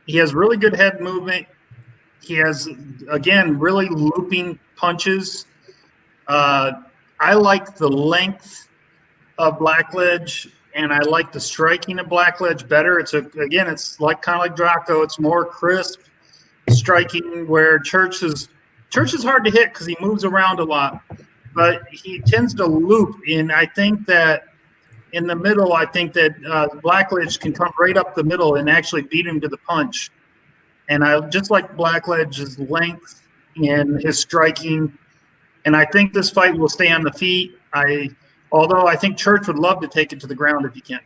he has really good head movement. He has, again, really looping punches. I like the length of Blackledge. And I like the striking of Blackledge better. It's like kind of like Draco. It's more crisp striking. Where Church is hard to hit because he moves around a lot, but he tends to loop. And I think that in the middle, I think that Blackledge can come right up the middle and actually beat him to the punch. And I just like Blackledge's length and his striking. And I think this fight will stay on the feet. Although I think Church would love to take it to the ground if he can.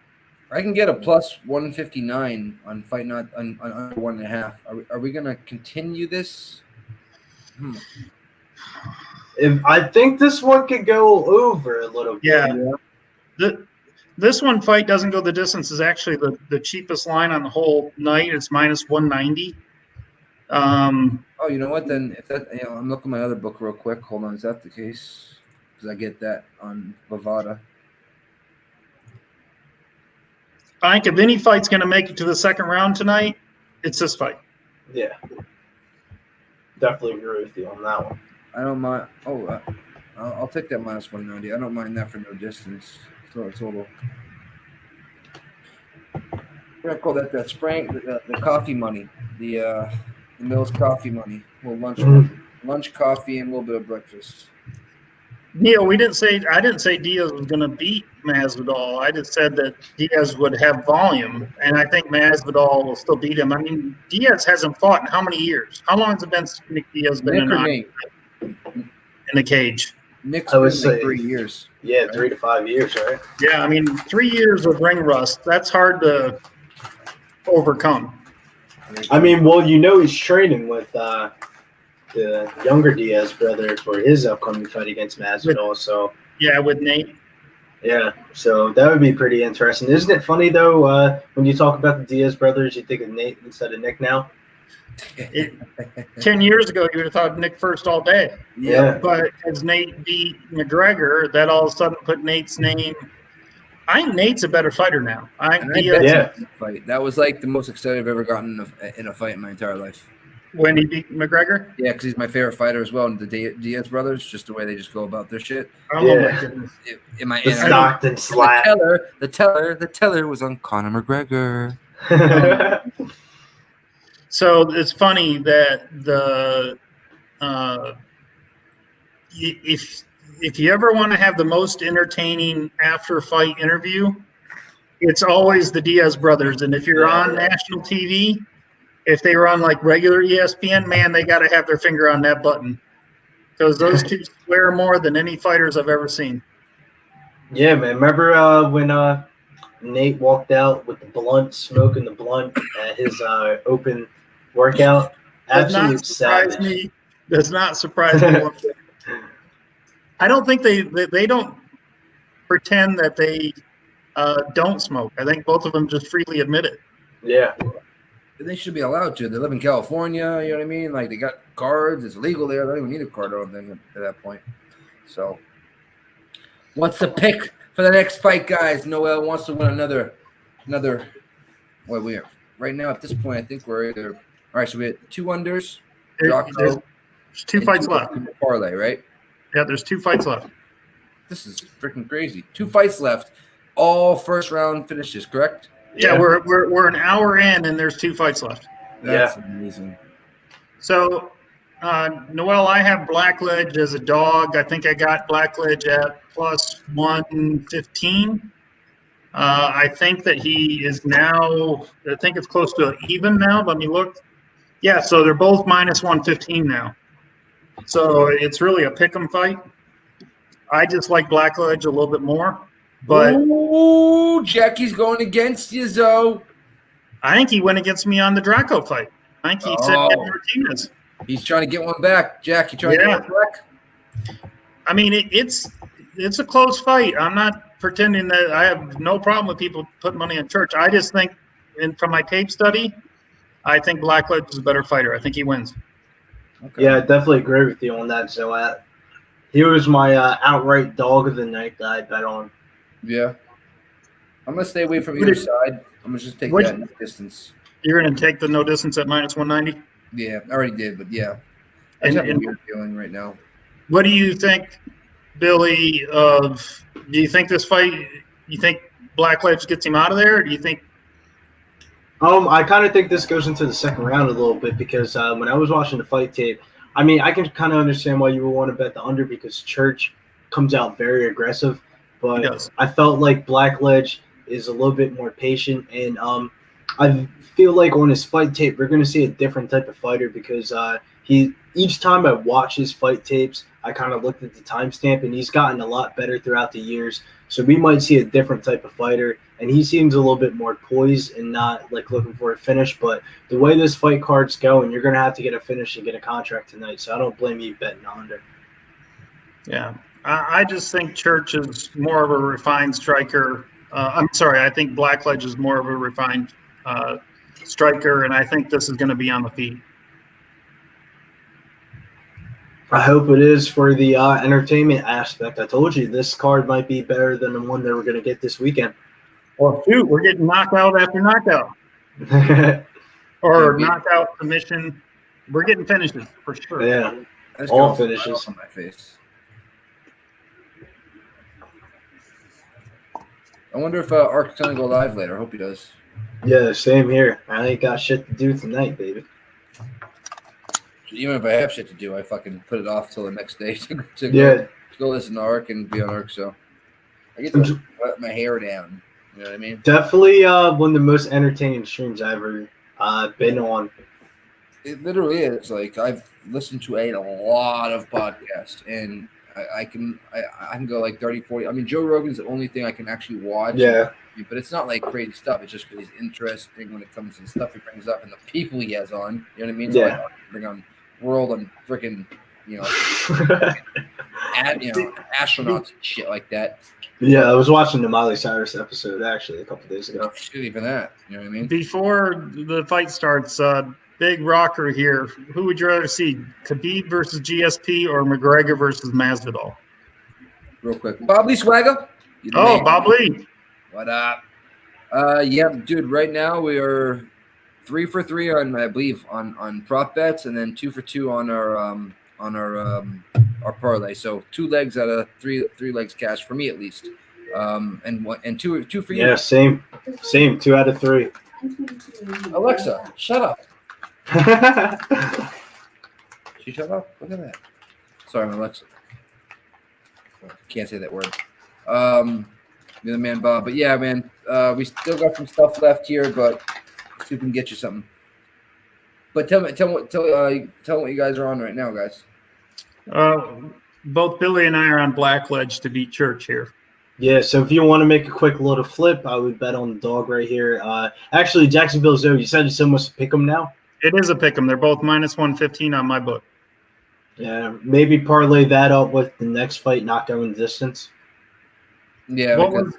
I can get a plus 159 on fight not on under 1.5. Are we gonna continue this? If I think this one could go over a little bit. Yeah. This one fight doesn't go the distance. Is actually the cheapest line on the whole night. It's minus 190. Oh, you know what? Then if that, I'm looking at my other book real quick. Hold on, is that the case? Because I get that on Bovada. I think if any fight's going to make it to the second round tonight, it's this fight. Yeah. Definitely agree with you on that one. I don't mind. Oh, I'll take that minus 190. I don't mind that for no distance. Total. We're gonna call that the coffee money, the Mills coffee money. A little lunch coffee and a little bit of breakfast. Neil, I didn't say Diaz was going to beat Masvidal. I just said that Diaz would have volume, and I think Masvidal will still beat him. I mean, Diaz hasn't fought in how many years? How long has it been since Nick Diaz been in the cage? Nick's been like 3 years. Yeah, right? 3 to 5 years, right? Yeah, I mean, 3 years of ring rust, that's hard to overcome. I mean, well, he's training with the younger Diaz brother for his upcoming fight against Masvidal. So yeah, with Nate. Yeah, so that would be pretty interesting. Isn't it funny though? When you talk about the Diaz brothers, you think of Nate instead of Nick now. 10 years ago, you would have thought Nick first all day. Yeah. But as Nate beat McGregor, that all of a sudden put Nate's name. I think Nate's a better fighter now. Fight. That was like the most excited I've ever gotten in a fight in my entire life. When he beat McGregor? Yeah, because he's my favorite fighter as well. And the Diaz brothers, just the way they just go about their shit. Oh my goodness. The Stockton slap. The teller was on Conor McGregor. So it's funny that if you ever want to have the most entertaining after fight interview, it's always the Diaz brothers. And if you're on national TV, if they were on like regular ESPN, man, they got to have their finger on that button because those two swear more than any fighters I've ever seen. Yeah, man. Remember when Nate walked out with the blunt, smoking the blunt at his open workout? Absolute savage. Does not surprise me. I don't think they don't pretend that they don't smoke. I think both of them just freely admit it. Yeah. They should be allowed to. They live in California, you know what I mean? Like, they got cards. It's legal there. They don't even need a card or anything at that point. So, what's the pick for the next fight, guys? Noel wants to win another. What we are right now at this point? I think we're either. All right, so we had 2 unders. There's 2 fights left. Parlay, right? Yeah, there's 2 fights left. This is freaking crazy. 2 fights left. All first round finishes, correct? Yeah, we're an hour in and there's 2 fights left. That's amazing. So, Noel, I have Blackledge as a dog. I think I got Blackledge at plus 115. I think that he is now. I think it's close to even now. Let me look. Yeah, so they're both minus 115 now. So it's really a pick'em fight. I just like Blackledge a little bit more. But Jackie's going against you, Zoe. I think he went against me on the Draco fight. I think he said Martinez. He's trying to get one back. Jack, you trying to get one back? I mean, it's a close fight. I'm not pretending that I have no problem with people putting money on Church. I just think, from my tape study, I think Blackledge is a better fighter. I think he wins. Okay. Yeah, I definitely agree with you on that, Zoe. He was my outright dog of the night that I bet on. Yeah. I'm going to stay away from either side. I'm going to just take that distance. You're going to take the no distance at minus 190? Yeah, I already did, but yeah. I just have a weird feeling right now. What do you think, Billy, do you think this fight, you think Blackledge gets him out of there, or do you think? I kind of think this goes into the second round a little bit because when I was watching the fight tape, I mean, I can kind of understand why you would want to bet the under because Church comes out very aggressive. but Yes. I felt like Blackledge is a little bit more patient, and I feel like on his fight tape we're going to see a different type of fighter because each time I watch his fight tapes, I kind of looked at the timestamp, and he's gotten a lot better throughout the years. So we might see a different type of fighter, and he seems a little bit more poised and not like looking for a finish. But the way this fight card's going, you're going to have to get a finish and get a contract tonight. So I don't blame you betting under. Yeah. I just think Church is more of a refined striker. I'm sorry. I think Blackledge is more of a refined striker, and I think this is going to be on the feet. I hope it is for the entertainment aspect. I told you this card might be better than the one that we're going to get this weekend. Well, shoot, we're getting knockout after knockout. Or knockout submission. We're getting finishes for sure. Yeah, All finishes on my face. I wonder if Ark's gonna go live later. I hope he does. Yeah, same here. I ain't got shit to do tonight, baby. Even if I have shit to do, I fucking put it off till the next day to go listen to Ark and be on Ark. So I get to let my hair down. You know what I mean? Definitely one of the most entertaining streams I've ever been on. It literally is. Like I've listened to a lot of podcasts, and I can go like 30, 40. I mean, Joe Rogan's the only thing I can actually watch. Yeah. But it's not like crazy stuff. It's just because he's interesting when it comes to the stuff he brings up and the people he has on. You know what I mean? So Yeah. like, bring on world and freaking, astronauts and shit like that. Yeah, I was watching the Miley Cyrus episode actually a couple days ago. Shit, even that. You know what I mean? Before the fight starts, big rocker here. Who would you rather see? Khabib versus GSP or McGregor versus Masvidal? Real quick. Bob Lee Swagger. Oh, Bob Lee. What up? Yeah, dude, right now we are 3 for 3 on, I believe, on prop bets, and then 2 for 2 on our parlay. So 2 legs out of 3 legs cash for me at least. And two for you. Yeah, same. 2 out of 3. Alexa, shut up. She shut up? Look at that. Sorry, my Alexa. Can't say that word. You're the man, Bob. But yeah, man, we still got some stuff left here, but see if we can get you something. But tell me what you guys are on right now, guys. Both Billy and I are on Blackledge to beat Church here. Yeah, so if you want to make a quick little flip, I would bet on the dog right here. Actually, Jacksonville Zoe, you said it's almost pick 'em now? It is a pick 'em. They're both minus 115 on my book. Yeah, maybe parlay that up with the next fight not going the distance. Yeah, What was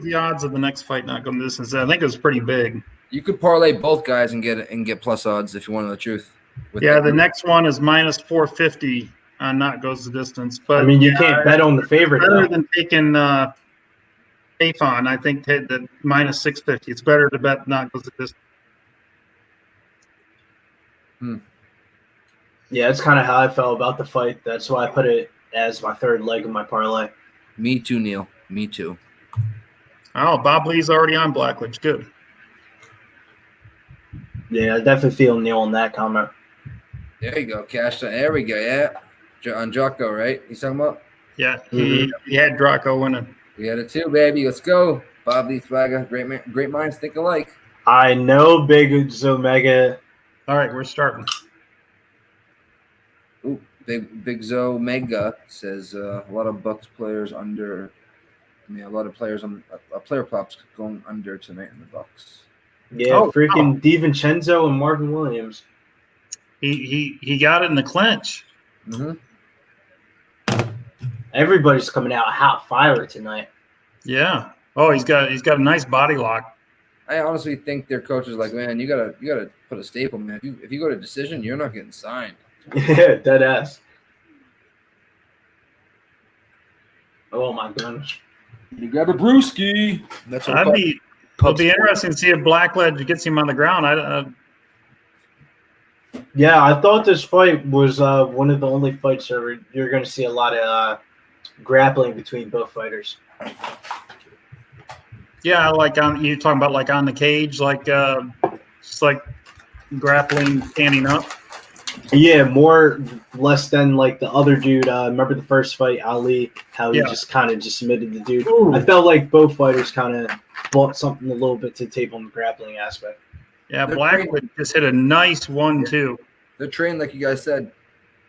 the odds of the next fight not going the distance? I think it was pretty big. You could parlay both guys and get plus odds if you want to know the truth. The next one is minus 450 on not goes the distance. But I mean, you can't bet on the favorite. Better than taking Afon, I think that minus 650. It's better to bet not goes the distance. Yeah, that's kind of how I felt about the fight. That's why I put it as my third leg of my parlay. Me too, Neil. Me too. Oh, Bob Lee's already on Blackledge. Good. Yeah, I definitely feel Neil on that comment. There you go, cash. There we go. Yeah, on Jocko, right? He's talking about. Yeah, he had Draco winning. We had it too, baby. Let's go, Bob Lee Swagger. Great minds think alike. I know, Big Zomega. All right, we're starting. Ooh, Big Zo Mega says a lot of Bucks players under. I mean, a lot of players on player props going under tonight in the Bucks. Yeah, freaking DiVincenzo and Marvin Williams. He got it in the clinch. Mm-hmm. Everybody's coming out hot fire tonight. Yeah. Oh, he's got a nice body lock. I honestly think their coach is like, man, you gotta put a staple, man. If you go to decision, you're not getting signed. Yeah, dead ass. Oh my goodness. You got a brewski. That's what it'll be interesting to see if Blackledge gets him on the ground. Yeah, I thought this fight was one of the only fights where you're going to see a lot of grappling between both fighters. Yeah, like you talking about like on the cage, like just like grappling, standing up. Yeah, less than like the other dude. Remember the first fight, Ali, how he just kind of just submitted the dude. Ooh. I felt like both fighters kind of bought something a little bit to the table on the grappling aspect. Yeah, Blackwood just hit a nice 1-2. They're trading, like you guys said.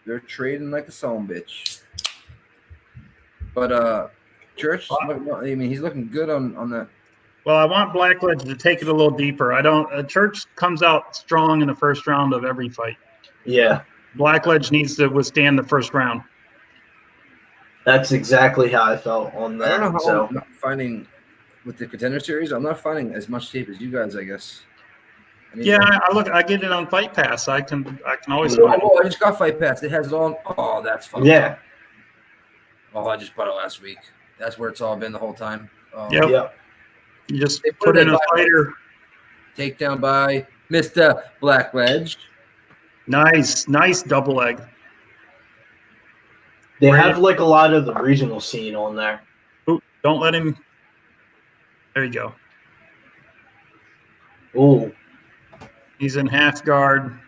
They're trading like a son bitch. But Church, I mean, he's looking good on that. Well, I want Blackledge to take it a little deeper. I don't. Church comes out strong in the first round of every fight. Yeah. Blackledge needs to withstand the first round. That's exactly how I felt on that. I don't know how so. I'm not finding with the Contender series. I'm not finding as much tape as you guys, I guess. I get it on Fight Pass. I can always find it. Oh, I just got Fight Pass. It has it all. Oh, that's fun. Yeah. Oh, I just bought it last week. That's where it's all been the whole time. Yep. You just put in a fighter. Takedown by Mr. Blackledge. Nice double leg. They have like a lot of the regional scene on there. Ooh, don't let him. There you go. Ooh. He's in half guard.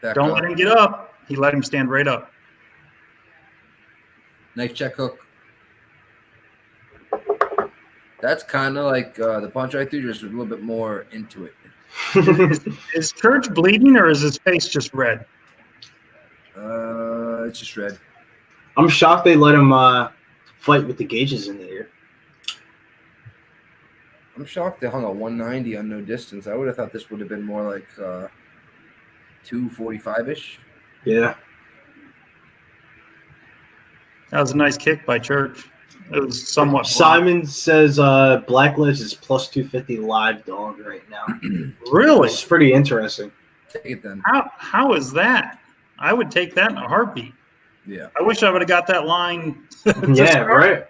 Don't let him get up. He let him stand right up. Nice check hook. That's kind of like the punch I threw, just a little bit more into it. Is Church bleeding or is his face just red? It's just red. I'm shocked they let him fight with the gauges in the ear. I'm shocked they hung a 190 on no distance. I would have thought this would have been more like 245-ish. Yeah. That was a nice kick by Church. It was somewhat. Simon says Blackledge is plus 250 live dog right now. Really? It's pretty interesting. Take it then. How is that? I would take that in a heartbeat. Yeah. I wish I would have got that line. Yeah, right.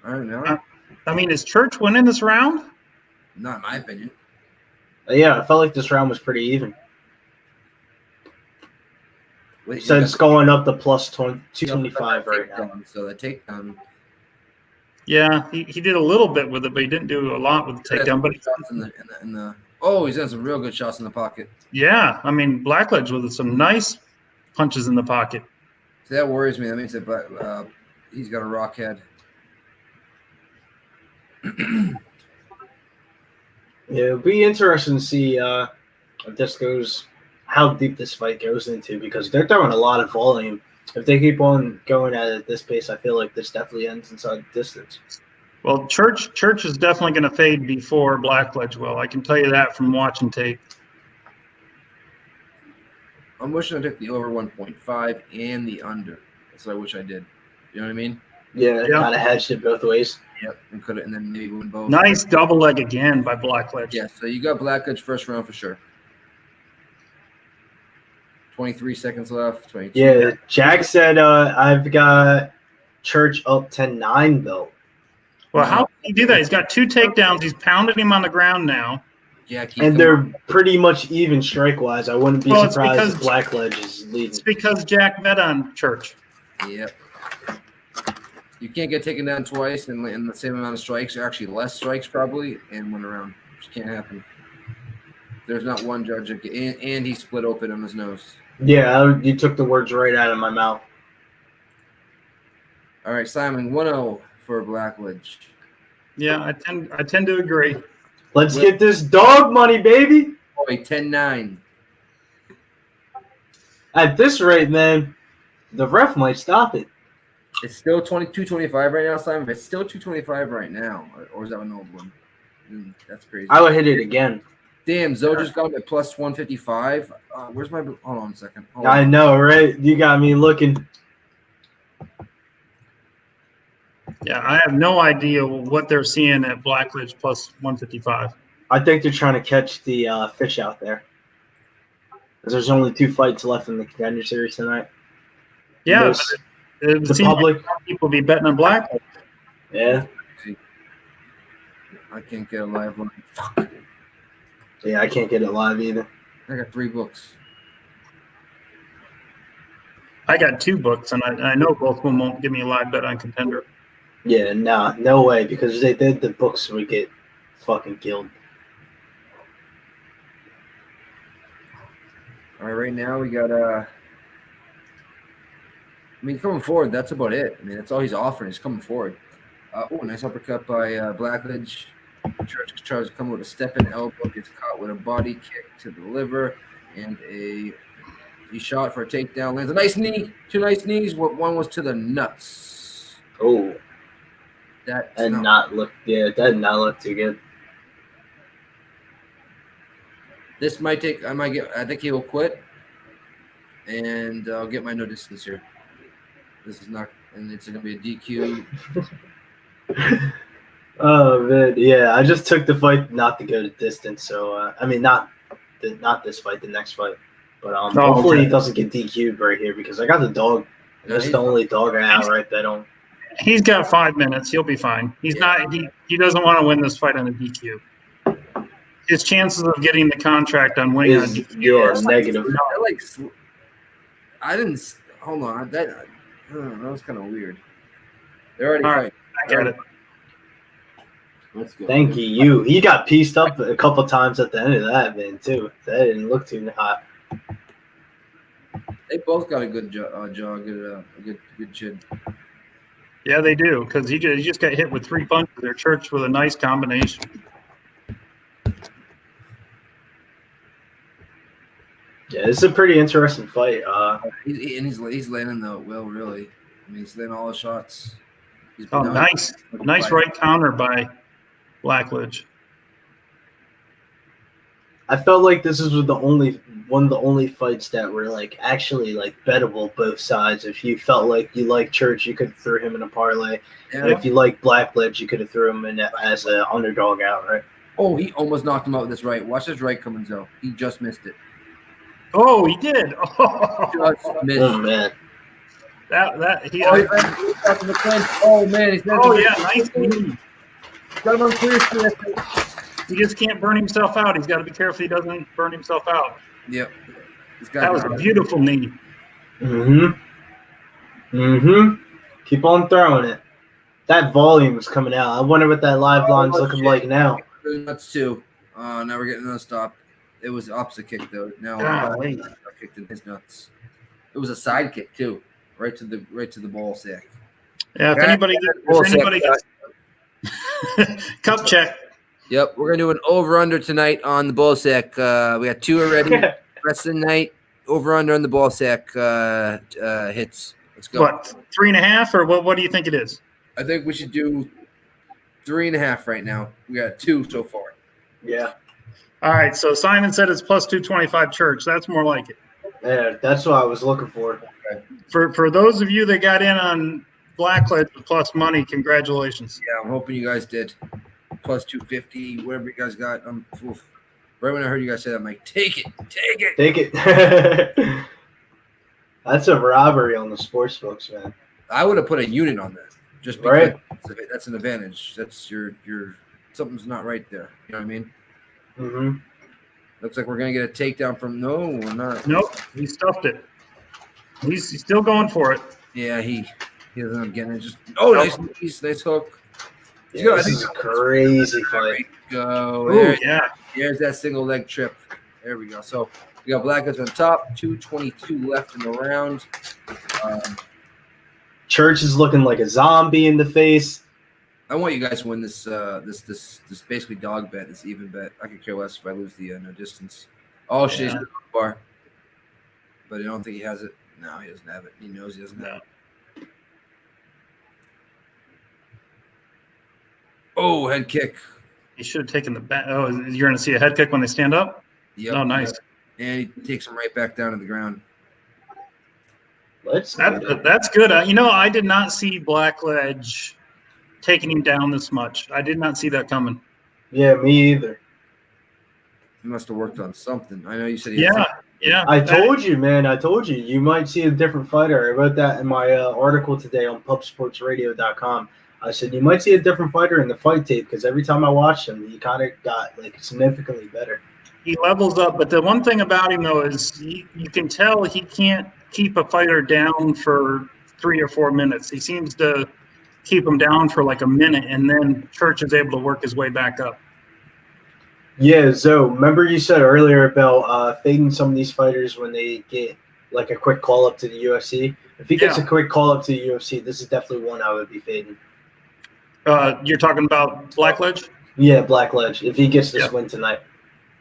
All right, now. I mean, is Church winning this round? Not in my opinion. Yeah, I felt like this round was pretty even. Wait, So it's going up to plus 225 right now. So the takedown. Yeah, he did a little bit with it, but he didn't do a lot with the takedown. But He's done some real good shots in the pocket. Yeah, I mean, Blackledge with some nice punches in the pocket. See, that worries me. That means that he's got a rock head. Yeah, it'll be interesting to see if this goes, how deep this fight goes into, because they're throwing a lot of volume. If they keep on going at it at this pace, I feel like this definitely ends inside the distance. Well, Church is definitely going to fade before Blackledge will. I can tell you that from watching tape. I'm wishing I took the over 1.5 and the under. That's what I wish I did. You know what I mean? Yeah, kind of hedged it both ways. Yep, and then maybe win both. Nice double leg again by Blackledge. Yeah, so you got Blackledge first round for sure. 23 seconds left. 22. Yeah, Jack said I've got Church up 10-9 though. Well, how can he do that? He's got 2 takedowns. He's pounded him on the ground now. Yeah, and they're pretty much even strike-wise. I wouldn't be surprised if Blackledge is leading. It's because Jack bet on Church. Yep. You can't get taken down twice in the same amount of strikes, or actually less strikes probably, and win around. It just can't happen. There's not one judge, and he split open on his nose. Yeah, you took the words right out of my mouth. All right, Simon, 1-0 for Blackledge. Yeah, I tend to agree. Let's get this dog money, baby. Boy, 10-9. At this rate, man, the ref might stop it. It's still 22.25 right now, Simon. It's still 2.25 right now, or is that an old one? That's crazy. I would hit it again. Damn, Zoe just got me at plus 155. Where's my? Hold on a second. I know, right? You got me looking. Yeah, I have no idea what they're seeing at Blackledge plus 155. I think they're trying to catch the fish out there. Because there's only 2 fights left in the Contender series tonight. Yeah, it the seems public like people be betting on Blackledge. Yeah. I can't get a live one. Fuck. Yeah, I can't get it live either. I got 3 books. I got 2 books, and I know both of them won't give me a live bet on Contender. Yeah, no way, because they did the books would get fucking killed. All right, right now we got coming forward, that's about it. I mean, that's all he's offering. He's coming forward. Nice uppercut by Blackledge. Church tries to come with a step-in elbow, gets caught with a body kick to the liver, and he shot for a takedown. Lands a nice knee, 2 nice knees. One was to the nuts. Oh, that did not look too good. This might take. I think he will quit, and I'll get my no distance here. This is not, and it's going to be a DQ. Oh man, yeah. I just took the fight not to go to distance. So not this fight, the next fight. But hopefully he doesn't get DQ'd right here because I got the dog. That's the only dog I outright bet on. He's got 5 minutes. He'll be fine. He's not. He doesn't want to win this fight on a DQ. His chances of getting the contract on winning on DQ are negative. I didn't. Hold on. That was kind of weird. They're already fighting. I get it. Let's go. Thank you. He got pieced up a couple times at the end of that, man, too. That didn't look too hot. They both got a good jaw, good chin. Yeah, they do, because he just got hit with 3 punches. Their Church with a nice combination. Yeah, this is a pretty interesting fight. He's landing the well, really. I mean, he's landing all the shots. Nice right counter by Blackledge. I felt like this was one of the only fights that were like actually like bettable both sides. If you felt like you liked Church, you could have threw him in a parlay. Yeah. And if you like Blackledge, you could have threw him in as an underdog outright. Oh, he almost knocked him out with this right. Watch this right coming out. He just missed it. Oh, he did. Oh, oh man. Oh man, he's nice knee. Got him on clear. He just can't burn himself out. He's got to be careful he doesn't burn himself out. Yep. That was a beautiful knee. Keep on throwing it. That volume is coming out. I wonder what that live line's looking like now. Nuts too. Now we're getting another stop. It was the opposite kick though. Now I kicked in his nuts. It was a side kick too, right to the ball sack. Yeah, if anybody gets cup check. Yep, we're gonna do an over/under tonight on the ball sack. We got 2 already. Rest of the night, over/under on the ball sack hits. Let's go. What, 3.5 or what? What do you think it is? I think we should do 3.5 right now. We got 2 so far. Yeah. All right. So Simon said it's plus 225 Church. That's more like it. Yeah, that's what I was looking for. Okay. For those of you that got in on Blackledge plus money, congratulations. Yeah, I'm hoping you guys did. Plus 250, whatever you guys got. Right when I heard you guys say that, I'm like, take it. That's a robbery on the sports books, man. I would have put a unit on that, just because that's an advantage. That's your something's not right there. You know what I mean? Mm-hmm. Looks like we're gonna get a takedown from. No, we're not. Nope, he stuffed it. He's still going for it. Yeah, he doesn't end up getting it. Just nice hook. Yeah, this is a crazy fight. Go. Ooh, There's that single leg trip. There we go. So we got Blackledge on top. 2:22 left in the round. Church is looking like a zombie in the face. I want you guys to win this basically dog bet, this even bet. I could care less if I lose the no distance. Oh shit, he's bar. But I don't think he has it. No, he doesn't have it. He knows he doesn't have it. Oh, head kick. He should have taken the back. Oh, you're going to see a head kick when they stand up? Yep. Oh, nice. And he takes him right back down to the ground. That's good. I did not see Blackledge taking him down this much. I did not see that coming. Yeah, me either. He must have worked on something. I know you said Yeah. I told you, man. I told you. You might see a different fighter. I wrote that in my article today on pubsportsradio.com. I said, you might see a different fighter in the fight tape because every time I watched him, he kind of got significantly better. He levels up, but the one thing about him, though, is you can tell he can't keep a fighter down for 3 or 4 minutes. He seems to keep him down for like a minute, and then Church is able to work his way back up. Yeah, Zoe, remember you said earlier about fading some of these fighters when they get like a quick call up to the UFC? If he gets a quick call up to the UFC, this is definitely one I would be fading. You're talking about Blackledge? Yeah, Blackledge. If he gets this Yeah. win tonight.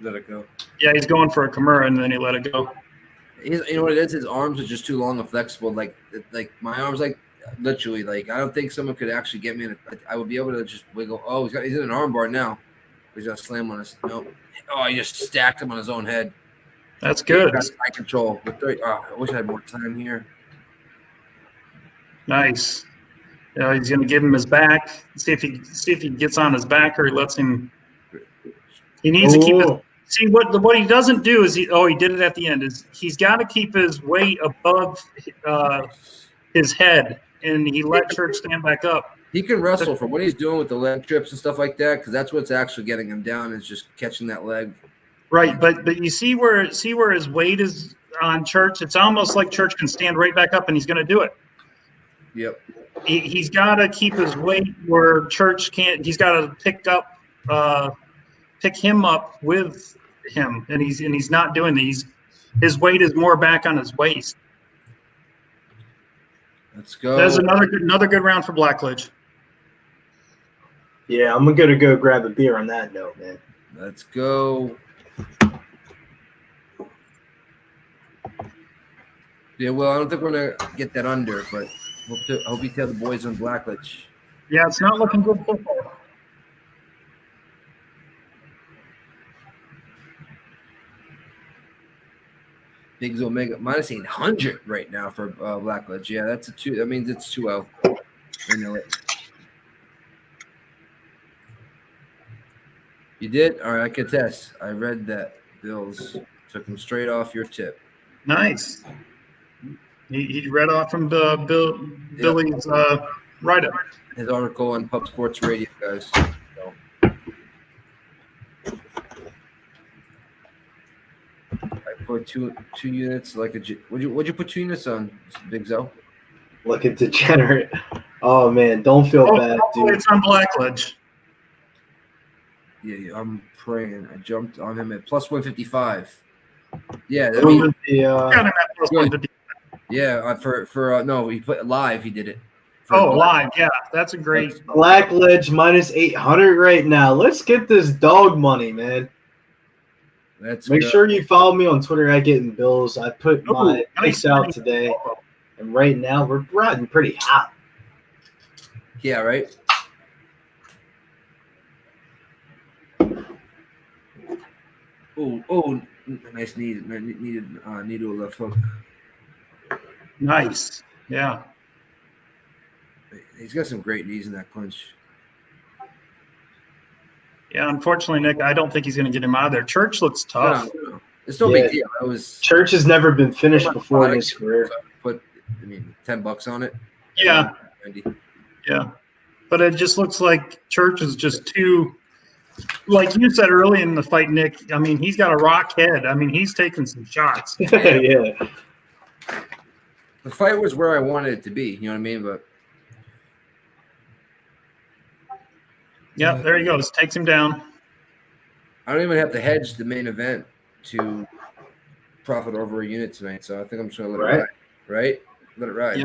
Let it go. Yeah, he's going for a Kimura, and then he let it go. You know what it is? His arms are just too long and flexible. Like my arms, like literally, like I don't think someone could actually get me in. I would be able to just wiggle. Oh, he's in an arm bar now. He's got a slam on his. Nope. Oh, he just stacked him on his own head. That's good. Eye control. I wish I had more time here. Nice. He's going to give him his back. See if he gets on his back or he lets him. He needs to keep his. See what he doesn't do is he did it at the end. Is he's got to keep his weight above his head, and he let Church stand back up. He can wrestle for what he's doing with the leg trips and stuff like that, because that's what's actually getting him down is just catching that leg. Right, but you see where his weight is on Church. It's almost like Church can stand right back up, and he's going to do it. Yep. He's got to keep his weight where Church can't. He's got to pick him up with him, and he's not doing these. His weight is more back on his waist. Let's go. There's another good round for Blackledge. Yeah, I'm gonna go grab a beer on that note, man. Let's go. Yeah, well, I don't think we're gonna get that under, but hope you tell the boys on Blackledge. Yeah, it's not looking good so far. Biggs Omega minus 800 right now for Blackledge. Yeah, that's a 2. That means it's 2-0. I know it. You did? All right, I can test. I read that. Bills took him straight off your tip. Nice. He read off from Billy's write-up. His article on Pub Sports Radio, guys. So. I put two units like a. What'd you put 2 units on, Big Zo? Looking degenerate. Oh man, don't feel bad, dude. It's on Blackledge. Yeah, I'm praying. I jumped on him at plus 155. Yeah, I mean, Got him at plus 155. Yeah, no, he put live. He did it. Live. Yeah, that's a great. Blackledge minus 800 right now. Let's get this dog money, man. Make sure you follow me on Twitter at Getting Bills. I put my picks out today, and right now we're riding pretty hot. Yeah, right. Oh, nice needed needle left hook. Nice. Yeah. He's got some great knees in that clinch. Yeah, unfortunately, Nick, I don't think he's going to get him out of there. Church looks tough. No. It's no big deal. Church has never been finished before in his career. Put, $10 on it. Yeah. Yeah. But it just looks like Church is just too, like you said early in the fight, Nick, I mean, he's got a rock head. I mean, he's taking some shots. Yeah. The fight was where I wanted it to be. You know what I mean? But yeah, there he goes. Takes him down. I don't even have to hedge the main event to profit over a unit tonight. So I think I'm just going to let it ride. Right? Let it ride,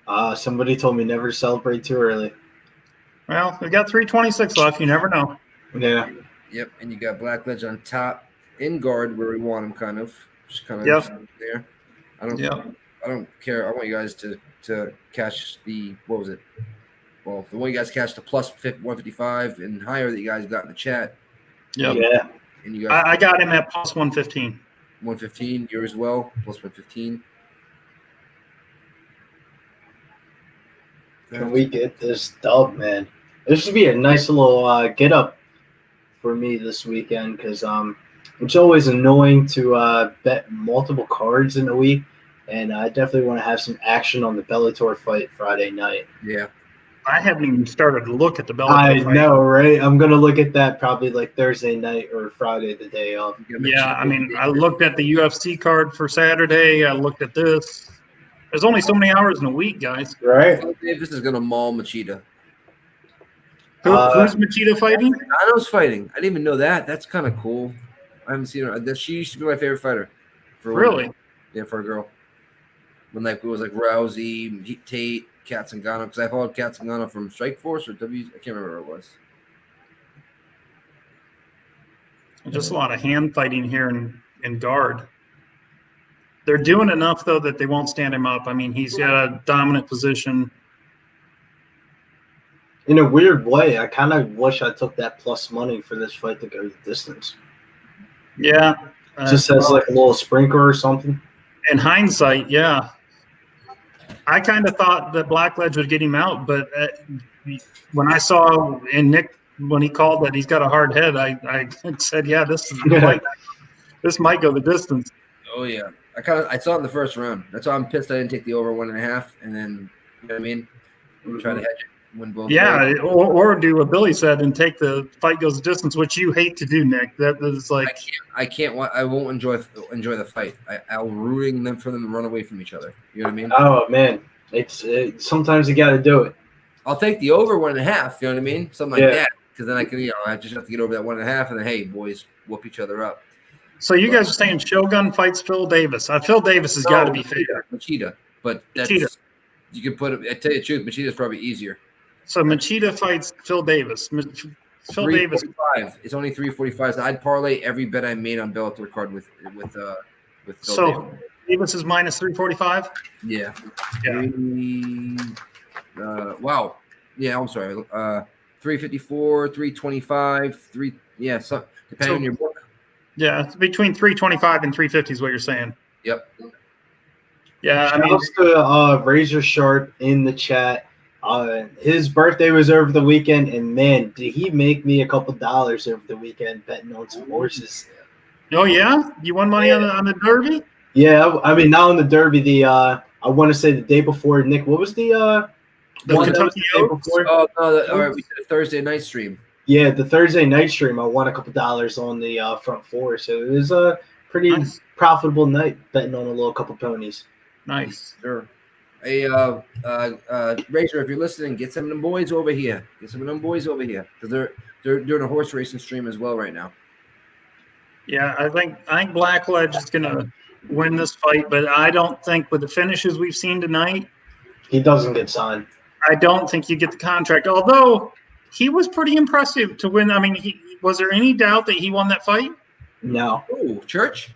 right? Somebody told me never to celebrate too early. Well, we got 3:26 left. You never know. Yeah. Yep. And you got Blackledge on top in guard where we want him, kind of. Just kind of there. I don't care. I want you guys to catch the, what was it? Well, the one you guys catch the plus 155 and higher that you guys got in the chat. Yep. Yeah. And you guys, I got him at plus 115. 115, you as well, plus 115. Can we get this dub, man? This should be a nice little get up for me this weekend because it's always annoying to bet multiple cards in a week, and I definitely want to have some action on the Bellator fight Friday night. Yeah. I haven't even started to look at the Bellator fight. I know, right? I'm going to look at that probably like Thursday night or Friday, the day off. Yeah, I mean, I looked at the UFC card for Saturday. I looked at this. There's only so many hours in a week, guys. Right? Davis is going to maul Machida. Who's Machida fighting? Gano's fighting. I didn't even know that. That's kind of cool. I haven't seen her. She used to be my favorite fighter. Really? Yeah, for a girl. When it was like Rousey, Tate, Katzengano, because I followed Katzengano from Strikeforce or W. I can't remember what it was. Just a lot of hand fighting here in guard. They're doing enough though that they won't stand him up. I mean, he's got a dominant position. In a weird way, I kind of wish I took that plus money for this fight to go the distance. Yeah. Just as like a little sprinkler or something. In hindsight, yeah. I kind of thought that Blackledge would get him out, but when I saw in Nick when he called that he's got a hard head, I said, yeah, this might go the distance. Oh yeah, I saw it in the first round. That's why I'm pissed I didn't take the over 1.5, and then you know what I mean. Try to hedge it, win both. Yeah, or do what Billy said and take the fight goes the distance, which you hate to do, Nick. That is like I won't enjoy the fight. I'll rooting them for them to run away from each other. You know what I mean? Oh man, it's sometimes you got to do it. I'll take the over 1.5. You know what I mean? Something like that, because then I can I just have to get over that 1.5, and then hey, boys, whoop each other up. So you guys are saying Shogun fights Phil Davis. Phil Davis has got to be fair. Machida, but that's Machida. You can put it. I tell you the truth, Machida's probably easier. So Machida fights Phil Davis. Phil Davis. It's only 345. So I'd parlay every bet I made on Bellator card with Phil so Davis is minus 345. Yeah. Wow. Yeah, I'm sorry. 354, 325, 3. Yeah. So depending on your book. Yeah, it's between 325 and 350 is what you're saying. Yep. Yeah, I mean, Shouts to Razor Sharp in the chat. His birthday was over the weekend, and man, did he make me a couple dollars over the weekend betting on some horses. Oh yeah, you won money on the Derby? Yeah, I mean not on the Derby. I want to say the day before. Nick, what was the Kentucky Oaks? Oh no! All right, we did a Thursday night stream. Yeah, the Thursday night stream. I won a couple dollars on the front four, so it was a pretty profitable night betting on a little couple ponies. Nice. Sure. Hey, Razor, if you're listening, get some of them boys over here. Because they're doing a horse racing stream as well right now. Yeah, I think Blackledge is gonna win this fight, but I don't think with the finishes we've seen tonight, he doesn't get signed. I don't think you get the contract. Although he was pretty impressive to win. I mean, was there any doubt that he won that fight? No. Oh, Church?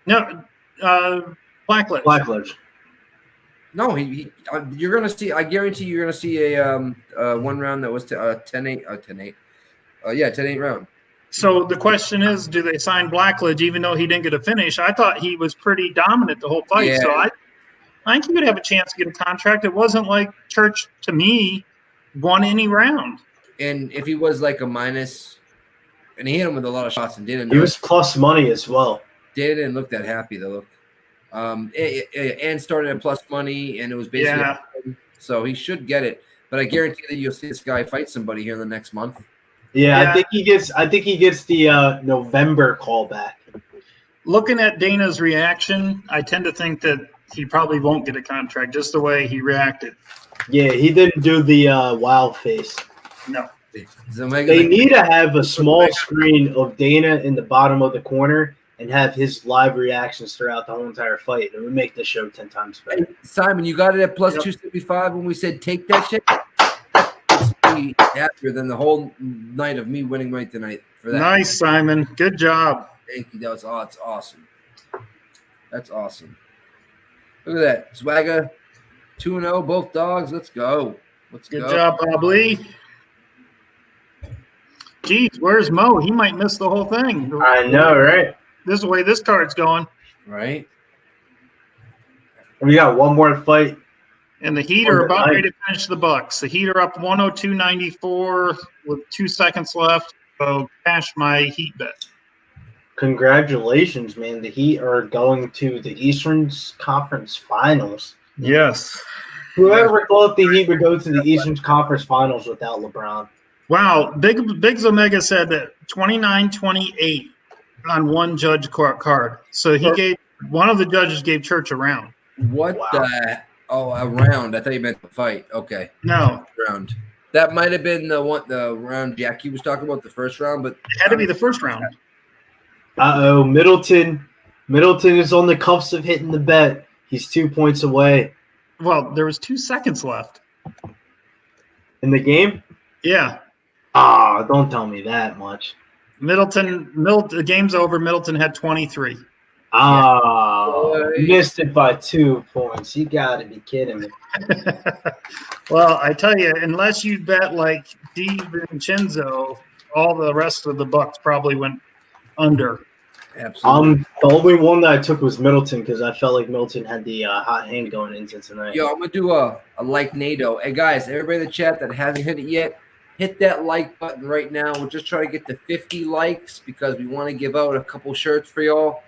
No. Blackledge. Blackledge. No, you're gonna see. I guarantee you're gonna see a one round that was 10-8. 10-8. 10-8 round. So the question is, do they sign Blackledge even though he didn't get a finish? I thought he was pretty dominant the whole fight. Yeah. So I think he would have a chance to get a contract. It wasn't like Church to me won any round. And if he was like a minus, and he hit him with a lot of shots and didn't. He was plus money as well. Didn't look that happy though. And started at plus money, and it was basically so he should get it. But I guarantee that you'll see this guy fight somebody here in the next month. Yeah. I think he gets the November callback. Looking at Dana's reaction, I tend to think that he probably won't get a contract just the way he reacted. Yeah, he didn't do the wild face. No. They need to have a small screen of Dana in the bottom of the corner and have his live reactions throughout the whole entire fight. It would make the show 10 times better. Hey, Simon, you got it at plus 275 when we said take that shit? It's be happier than the whole night of me winning right tonight for that. Nice, Simon. Good job. Thank you. It's awesome. That's awesome. Look at that. Swagger, 2-0, both dogs. Let's go. Good job, Bob Lee. Geez, where's Mo? He might miss the whole thing. I know, right? This is the way this card's going. Right. We got one more fight. And the Heat are about ready to finish the Bucks. The Heat are up 102.94 with 2 seconds left. So cash my Heat bet. Congratulations, man. The Heat are going to the Eastern Conference Finals. Yes. Whoever thought the Heat would go to the Eastern Conference Finals without LeBron? Wow. Biggs Omega said that 29-28 on one judge card. So he gave one of the judges gave Church a round. What the? Oh, a round. I thought you meant the fight. Okay. No. Round. That might have been the round Jackie was talking about, the first round, but It had to be the first round. Uh-oh, Middleton. Middleton is on the cuffs of hitting the bet. He's 2 points away. Well, there was 2 seconds left. In the game? Yeah. Ah, don't tell me that much. The game's over. Middleton had 23. Ah, missed it by 2 points. You got to be kidding me. Well, I tell you, unless you bet like DiVincenzo, all the rest of the Bucks probably went under. absolutely. The only one that I took was Middleton because I felt like Middleton had the hot hand going into tonight. Yo, I'm gonna do a like NATO. Hey guys, everybody in the chat that hasn't hit it yet, hit that like button right now. We're just trying to get to 50 likes because we want to give out a couple shirts for y'all.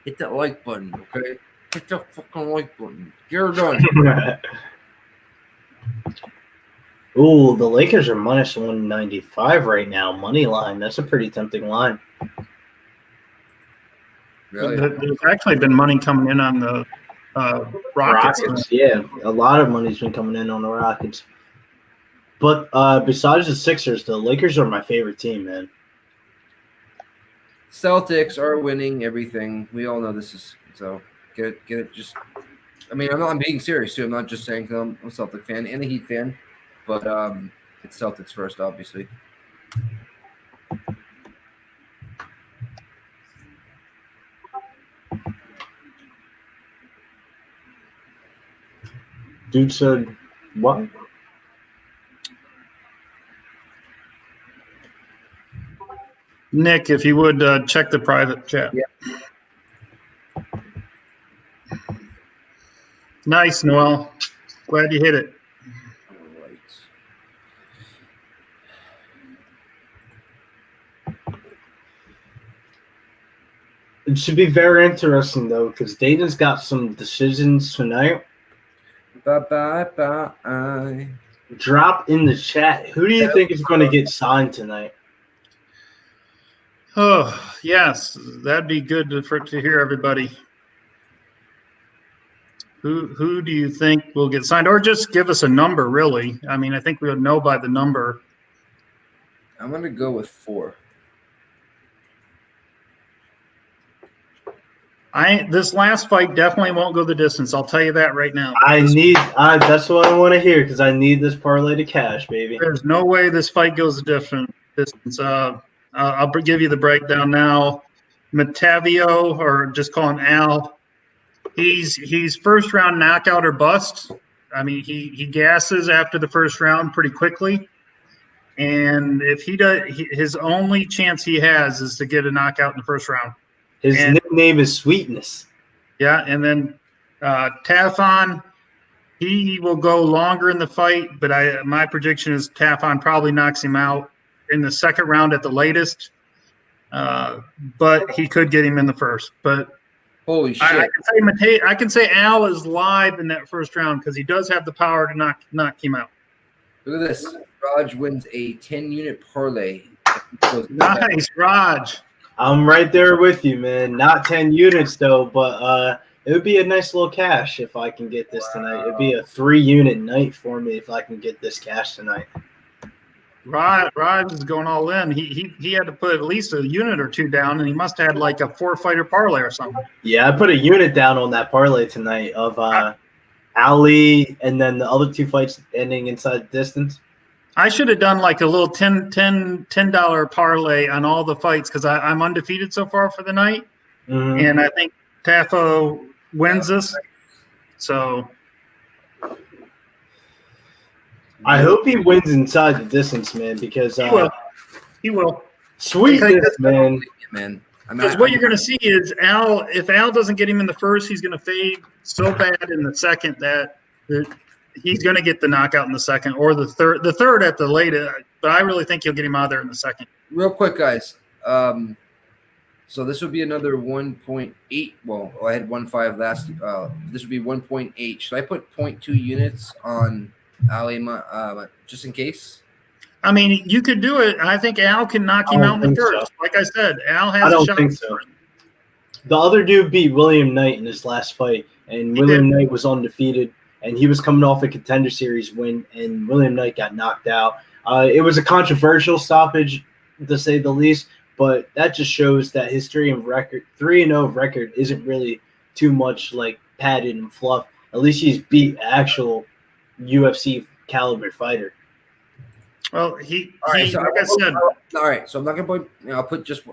Hit that like button, okay? Hit that fucking like button. Get her done. Ooh, the Lakers are minus 195 right now. Money line. That's a pretty tempting line. Really? There's actually been money coming in on the Rockets. Yeah, a lot of money's been coming in on the Rockets. But besides the Sixers, the Lakers are my favorite team, man. Celtics are winning everything. We all know this is so. Get it. Just, I mean, I'm being serious too. I'm not just saying 'cause I'm a Celtic fan and a Heat fan, but it's Celtics first, obviously. Dude said, what? Nick, if you would check the private chat. Yeah. Nice, Noel. Glad you hit it. It should be very interesting, though, because Dayton's got some decisions tonight. Bye. Drop in the chat. Who do you think is going to get signed tonight? Oh, yes. That'd be good to hear everybody. Who do you think will get signed? Or just give us a number, really. I mean, I think we'll know by the number. I'm going to go with 4. This last fight definitely won't go the distance. I'll tell you that right now. That's what I want to hear because I need this parlay to cash, baby. There's no way this fight goes a different distance. I'll give you the breakdown now. Matavio, or just call him Al. He's first round knockout or bust. I mean, he gasses after the first round pretty quickly. And if he does, his only chance he has is to get a knockout in the first round. His nickname is Sweetness. Yeah, and then Tafon, he will go longer in the fight, but my prediction is Tafon probably knocks him out in the second round at the latest. But he could get him in the first. But holy shit! I can say Al is live in that first round because he does have the power to knock him out. Look at this. Raj wins a 10-unit parlay. Nice, Raj. I'm right there with you, man. Not 10 units, though, but it would be a nice little cash if I can get this tonight. It'd be a 3-unit night for me if I can get this cash tonight. Raj is going all in. He had to put at least a unit or 2 down, and he must have had like a 4-fighter parlay or something. Yeah, I put a unit down on that parlay tonight of Ali and then the other 2 fights ending inside distance. I should have done like a little $10 parlay on all the fights because I'm undefeated so far for the night. Mm-hmm. And I think Tafo wins this. So I hope he wins inside the distance, man, because he will. Sweetness, man. Because what you're going to see is if Al doesn't get him in the first, he's going to fade so bad in the second that he's going to get the knockout in the second or the third at the latest. But I really think he'll get him out there in the second. Real quick, guys. So this would be another 1.8. Well, I had 1.5 last. This would be 1.8. Should I put 0.2 units on Ali just in case? I mean, you could do it. I think Al can knock him out in the first. So. Like I said, Al has a shot. I don't think so. The other dude beat William Knight in his last fight, and William Knight was undefeated. and he was coming off a Contender Series win, and William Knight got knocked out. It was a controversial stoppage, to say the least, but that just shows that his 3-0 record isn't really too much like padded and fluff. At least he's beat actual UFC caliber fighter. Well, he right, so like I said. All right, so I'm not gonna put. I'll put just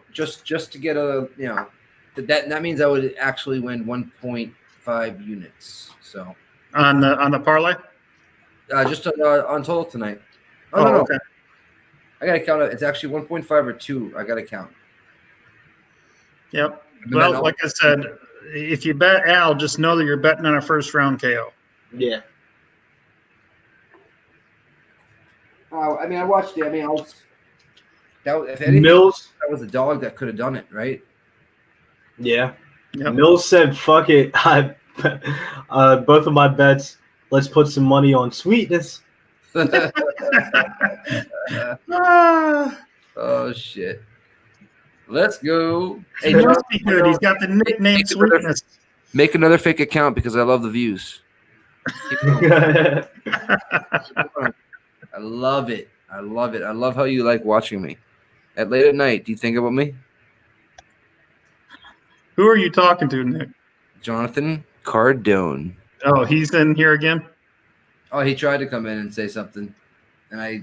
to get a that means I would actually win 1.5 units. So On the parlay. Just on total tonight. Oh, no. Okay. I gotta count it. It's actually 1.5 or 2. I gotta count. Yep. Well, like I said, if you bet Al, just know that you're betting on a first round KO. Yeah. I mean, I watched it. I mean, if anything, Mills. that was a dog that could have done it, right? Yeah. Yep. Mills said, "Fuck it." Both of my bets. Let's put some money on sweetness. Oh shit! Let's go. Hey, he must be good. He's got the nickname Sweetness. Make another fake account because I love the views. I love it. I love how you like watching me. At late at night, do you think about me? Who are you talking to, Nick? Jonathan Cardone. Oh, he's in here again? Oh, he tried to come in and say something. And I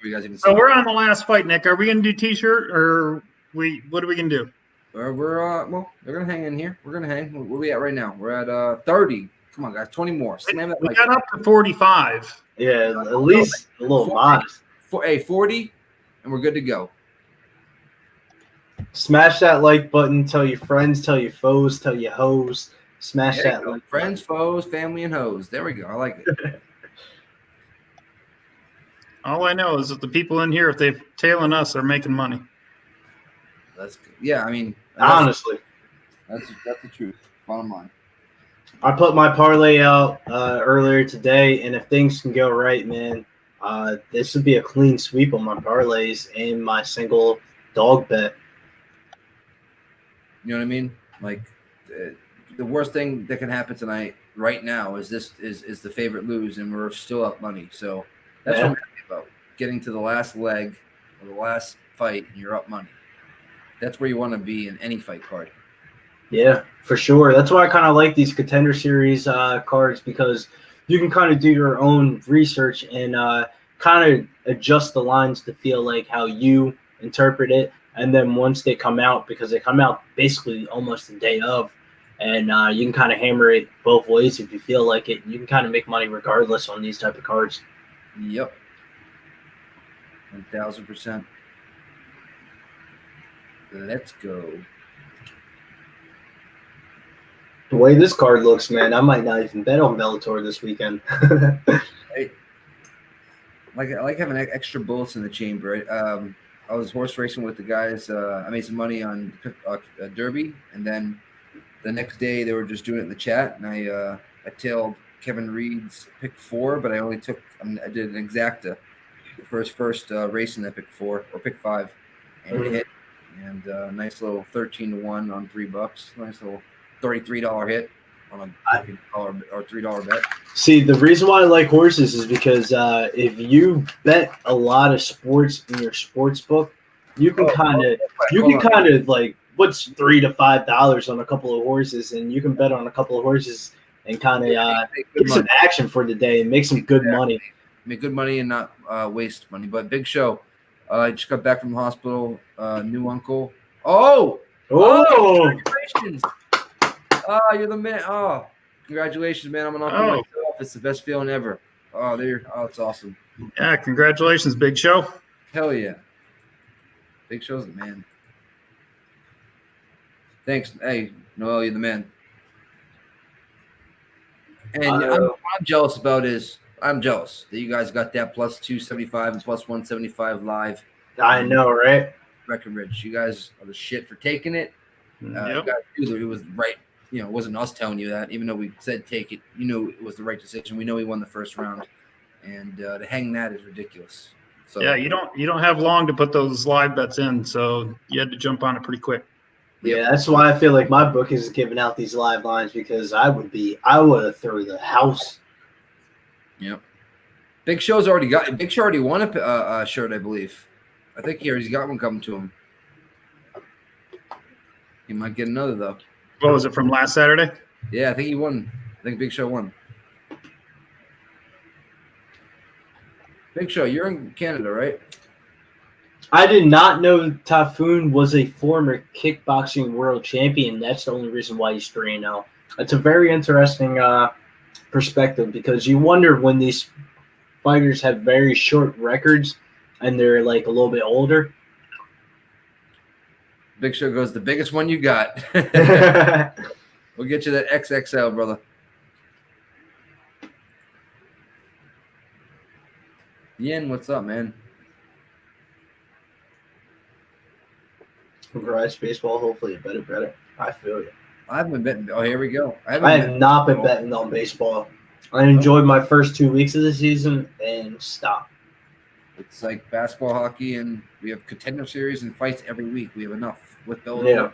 you guys even so we're on the last fight, Nick. Are we going to do T-shirt or what are we going to do? We're gonna hang in here. We're gonna hang. Where we at right now? We're at 30. Come on, guys, 20 more. Slam that. We got up to 45. Yeah, at least a little modest. 40, and we're good to go. Smash that like button. Tell your friends. Tell your foes. Tell your hoes. Smash that like friends, button. foes, family, and hoes. There we go. I like it. All I know is that the people in here, if they're tailing us, are making money. That's good. Yeah, I mean, Honestly, that's the truth. Bottom line. I put my parlay out earlier today, and if things can go right, man, this would be a clean sweep on my parlays and my single dog bet. You know what I mean? Like the worst thing that can happen tonight, right now, is the favorite lose, and we're still up money. So that's what I'm happy about. Getting to the last leg or the last fight, and you're up money. That's where you want to be in any fight card. Yeah, for sure. That's why I kind of like these Contender Series cards, because you can kind of do your own research and kind of adjust the lines to feel like how you interpret it. And then once they come out, because they come out basically almost the day of, and you can kind of hammer it both ways if you feel like it. You can kind of make money regardless on these type of cards. Yep. 1,000%. Let's go. The way this card looks, man, I might not even bet on Bellator this weekend. I like having extra bullets in the chamber. I was horse racing with the guys. I made some money on Derby, and then the next day they were just doing it in the chat, and I tailed Kevin Reed's pick 4, but I only I did an exacta for his first race in that pick 4 or pick 5, and it hit. And nice little 13-1 on $3. Nice little $33 hit on a $1 or $3 bet. See, the reason why I like horses is because if you bet a lot of sports in your sports book, you can kind of like what's $3 to $5 on a couple of horses, and you can bet on a couple of horses and kind of get some action for the day and make some good money. Make good money and not waste money. But big show. I just got back from the hospital. New uncle. Oh, congratulations! You're the man. Oh, congratulations, man! I'm an uncle myself. It's the best feeling ever. Oh, it's awesome. Yeah, congratulations, Big Show. Hell yeah, Big Show's the man. Thanks. Hey, Noel, you're the man. And what I'm jealous about is I'm jealous that you guys got that plus 275 and plus 175 live. I know, right? Breckenridge, you guys are the shit for taking it. Yep. It was right. You know, it wasn't us telling you that. Even though we said take it, you know it was the right decision. We know he won the first round, and to hang that is ridiculous. So yeah, you don't have long to put those live bets in, so you had to jump on it pretty quick. Yeah, that's why I feel like my book is giving out these live lines, because I would have thrown the house Yep. Big Show already won a shirt, I believe. I think he's got one coming to him. He might get another though. What was it from last Saturday? Yeah, I think he won. I think Big Show won. Big Show, you're in Canada, right? I did not know Typhoon was a former kickboxing world champion. That's the only reason why he's 3-0. It's a very interesting perspective because you wonder when these fighters have very short records and they're like a little bit older. Big Show goes, the biggest one you got. We'll get you that XXL, brother. Yin, what's up, man? Congrats, baseball. Hopefully, it better. I feel you. I haven't been betting. Oh, here we go. I have not been betting on baseball. I enjoyed my first 2 weeks of the season and stopped. It's like basketball, hockey, and we have contender series and fights every week. We have enough with those. Yeah.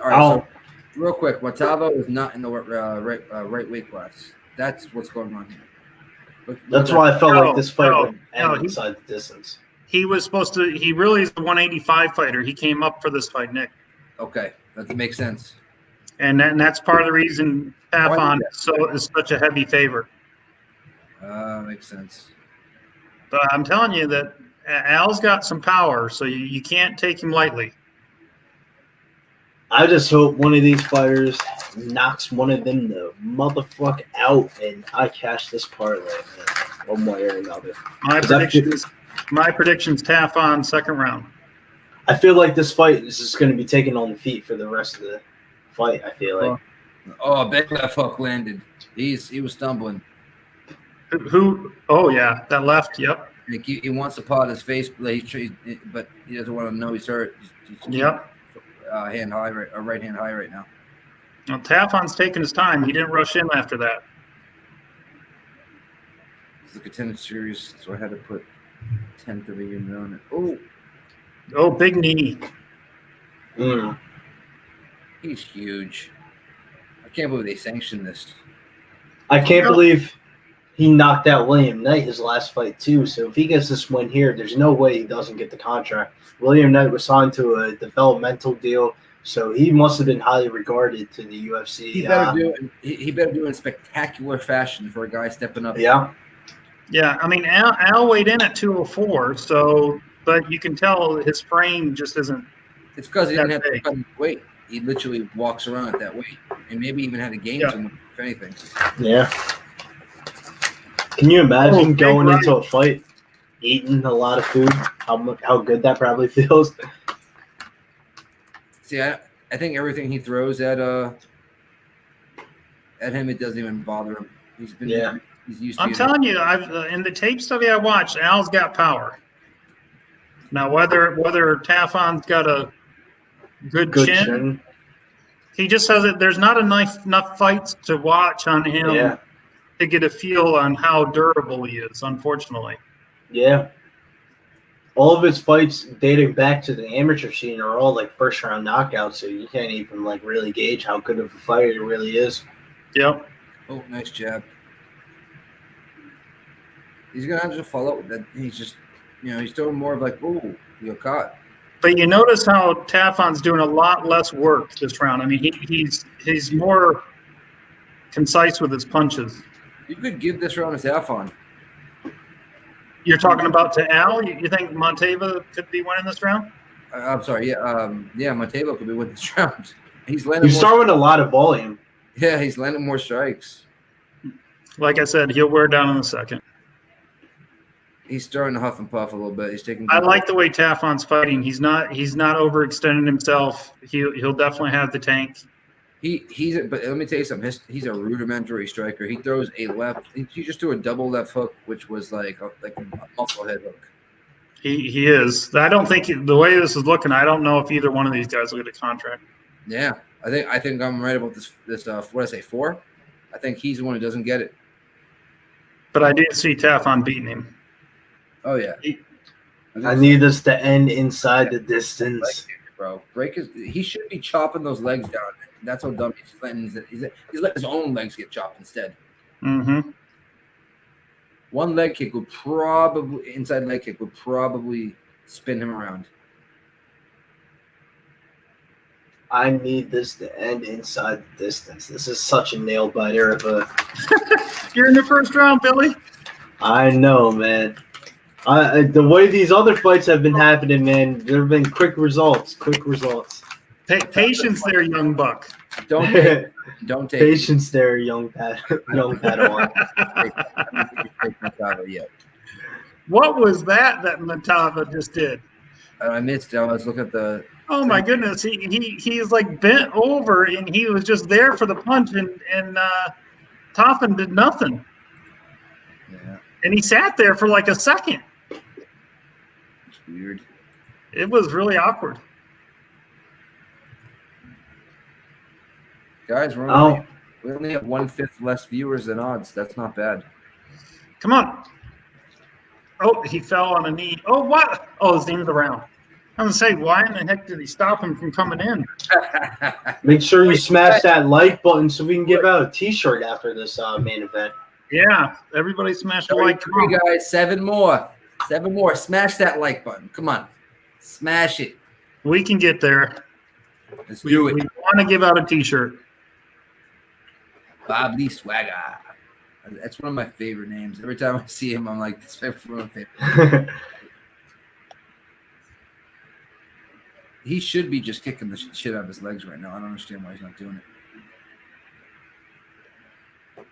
All right, so real quick, Watavo is not in the right weight class. That's what's going on here. That's why I felt like this fight would end inside the distance. He was supposed to. He really is the 185 fighter. He came up for this fight, Nick. Okay, that makes sense. And that's part of the reason Tafon is such a heavy favorite. Makes sense. But I'm telling you that Al's got some power, so you can't take him lightly. I just hope one of these fighters knocks one of them the motherfucker out, and I cash this parlay, man, one way or another. My prediction's Tafon second round. I feel like this fight is just going to be taken on the feet for the rest of the fight. I feel like. Oh, big left hook landed. He was stumbling. Who? Oh yeah, that left. Yep. Like he wants to pot his face, but he doesn't want to know he's hurt. Yep. Hand high, right hand high right now. Well, Tafon's taking his time. He didn't rush in after that. It's the contender series, so I had to put 10th of a unit on it. Oh, big knee. He's huge. I can't believe they sanctioned this. I can't believe he knocked out William Knight his last fight too. So if he gets this win here, there's no way he doesn't get the contract. William Knight was signed to a developmental deal, so he must have been highly regarded to the UFC. He better do it in spectacular fashion for a guy stepping up. Yeah. Yeah, I mean, Al weighed in at 204, but you can tell his frame just isn't. It's because he didn't have to cut weight. He literally walks around at that weight, and maybe even had to gain some, if anything. Yeah. Can you imagine going into a fight, eating a lot of food? How good that probably feels. See, I think everything he throws at him, it doesn't even bother him. He's been he's used to I'm telling you, in the tape study I watched, Al's got power. Now, whether Tafon's got a good chin, he just has it. There's not enough fights to watch on him to get a feel on how durable he is. Unfortunately. Yeah. All of his fights dating back to the amateur scene are all like first round knockouts, so you can't even like really gauge how good of a fighter he really is. Yep. Oh, nice jab. He's gonna have to follow up with that. He's just, he's throwing more of like, oh, you're caught. But you notice how Tafon's doing a lot less work this round. I mean, he's more concise with his punches. You could give this round to Tafon. You're talking about to Al? You think Monteva could be winning this round? I'm sorry. Yeah, Monteva could be winning this round. He's throwing a lot of volume. Yeah, he's landing more strikes. Like I said, he'll wear down in a second. He's starting to huff and puff a little bit. He's taking. I like the way Tafon's fighting. He's not overextending himself. He'll definitely have the tank. But let me tell you something. He's a rudimentary striker. He throws a left. He just threw a double left hook, which was like a muscle head hook. He is. I don't think the way this is looking. I don't know if either one of these guys will get a contract. Yeah, I think I'm right about this. What did I say? 4? I think he's the one who doesn't get it. But I did see Tafon beating him. Oh yeah. I need this to end inside the distance, bro. He should be chopping those legs down That's how dumb he's letting his own legs get chopped instead. Mm-hmm. One leg kick would probably inside leg kick would probably spin him around. I need this to end inside the distance. This is such a nail biter of a. You're in the first round, Billy. I know, man. The way these other fights have been happening, man, there have been quick results. Quick results. Patience there, young buck. Don't take Patience there, young Padawan. Yet. What was that Matava just did? I missed it. I was looking at the. Oh my goodness, he's like bent over and he was just there for the punch and Toppin did nothing. Yeah. And he sat there for like a second. It's weird. It was really awkward. Guys, we only have 1/5 less viewers than odds. That's not bad. Come on. Oh, he fell on a knee. Oh, what? Oh, it's the end of the round. I'm going to say, why in the heck did he stop him from coming in? Make sure you smash that like button so we can give out a T-shirt after this main event. Yeah, everybody smash the like. Come on, guys. 7 more. 7 more. Smash that like button. Come on. Smash it. We can get there. Let's do it. We want to give out a T-shirt. Bob Lee Swagger. That's one of my favorite names. Every time I see him, I'm like, this is one of my favorite. He should be just kicking the shit out of his legs right now. I don't understand why he's not doing it.